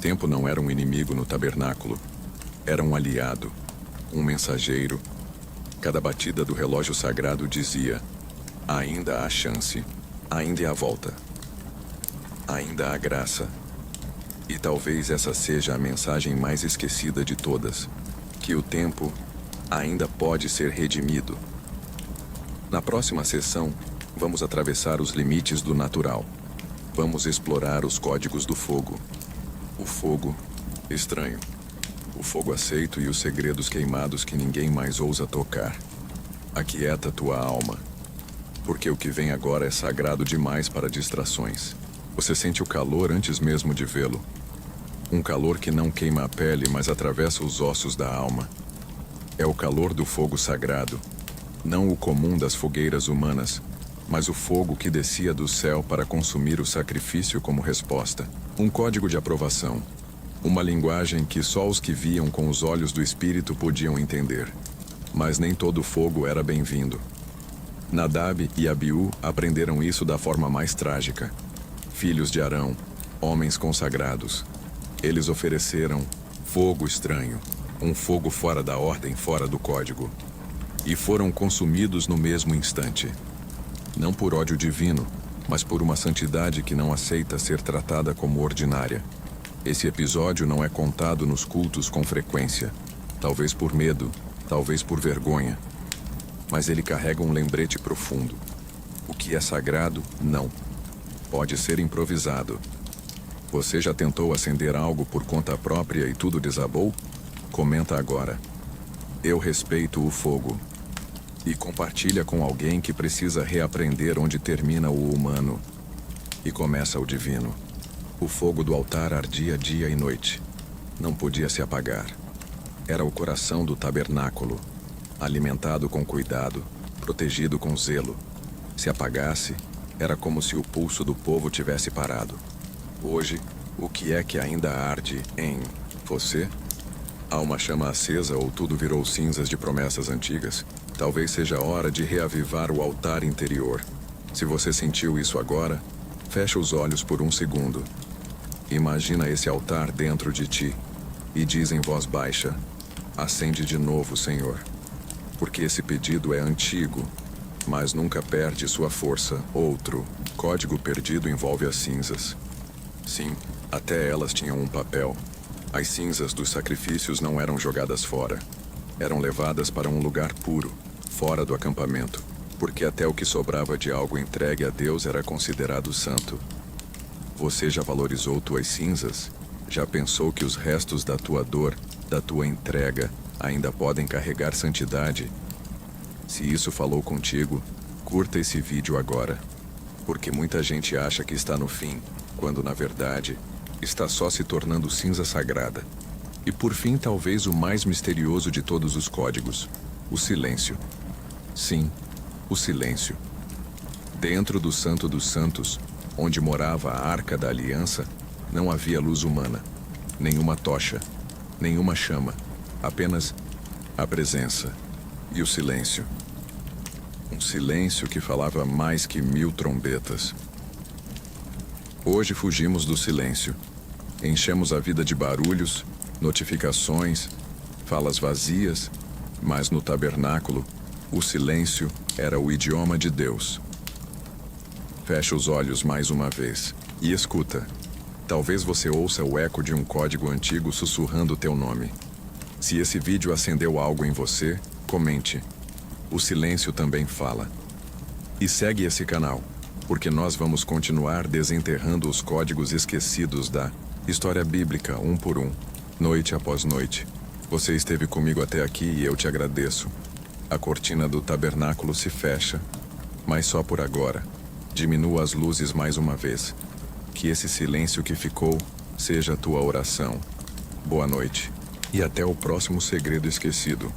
Tempo não era um inimigo no tabernáculo. Era um aliado, um mensageiro. Cada batida do relógio sagrado dizia: ainda há chance, ainda há volta, ainda há graça. E talvez essa seja a mensagem mais esquecida de todas, que o tempo ainda pode ser redimido. Na próxima sessão, vamos atravessar os limites do natural. Vamos explorar os códigos do fogo. O fogo estranho. O fogo aceito e os segredos queimados que ninguém mais ousa tocar. Aquieta tua alma, porque o que vem agora é sagrado demais para distrações. Você sente o calor antes mesmo de vê-lo. Um calor que não queima a pele, mas atravessa os ossos da alma. É o calor do fogo sagrado, não o comum das fogueiras humanas, mas o fogo que descia do céu para consumir o sacrifício como resposta. Um código de aprovação. Uma linguagem que só os que viam com os olhos do Espírito podiam entender. Mas nem todo fogo era bem-vindo. Nadab e Abiú aprenderam isso da forma mais trágica. Filhos de Arão, homens consagrados. Eles ofereceram fogo estranho, um fogo fora da ordem, fora do código. E foram consumidos no mesmo instante. Não por ódio divino, mas por uma santidade que não aceita ser tratada como ordinária. Esse episódio não é contado nos cultos com frequência. Talvez por medo, talvez por vergonha. Mas ele carrega um lembrete profundo. O que é sagrado, não. Pode ser improvisado. Você já tentou acender algo por conta própria e tudo desabou? Comenta agora. Eu respeito o fogo. E compartilha com alguém que precisa reaprender onde termina o humano e começa o divino. O fogo do altar ardia dia e noite. Não podia se apagar. Era o coração do tabernáculo, alimentado com cuidado, protegido com zelo. Se apagasse, era como se o pulso do povo tivesse parado. Hoje, o que é que ainda arde em você? Há uma chama acesa ou tudo virou cinzas de promessas antigas? Talvez seja a hora de reavivar o altar interior. Se você sentiu isso agora, fecha os olhos por um segundo. Imagina esse altar dentro de ti e diz em voz baixa: acende de novo, Senhor. Porque esse pedido é antigo, mas nunca perde sua força. Outro código perdido envolve as cinzas. Sim, até elas tinham um papel. As cinzas dos sacrifícios não eram jogadas fora. Eram levadas para um lugar puro, fora do acampamento, porque até o que sobrava de algo entregue a Deus era considerado santo. Você já valorizou tuas cinzas? Já pensou que os restos da tua dor, da tua entrega, ainda podem carregar santidade? Se isso falou contigo, curta esse vídeo agora. Porque muita gente acha que está no fim, quando na verdade está só se tornando cinza sagrada. E por fim, talvez o mais misterioso de todos os códigos: o silêncio. Sim, o silêncio. Dentro do Santo dos Santos, onde morava a Arca da Aliança, não havia luz humana, nenhuma tocha, nenhuma chama, apenas a presença e o silêncio. Um silêncio que falava mais que 1000 trombetas. Hoje fugimos do silêncio. Enchemos a vida de barulhos, notificações, falas vazias, mas no tabernáculo, o silêncio era o idioma de Deus. Fecha os olhos mais uma vez e escuta. Talvez você ouça o eco de um código antigo sussurrando teu nome. Se esse vídeo acendeu algo em você, comente. O silêncio também fala. E segue esse canal, porque nós vamos continuar desenterrando os códigos esquecidos da história bíblica, um por um, noite após noite. Você esteve comigo até aqui e eu te agradeço. A cortina do tabernáculo se fecha, mas só por agora. Diminua as luzes mais uma vez. Que esse silêncio que ficou seja a tua oração. Boa noite. E até o próximo segredo esquecido.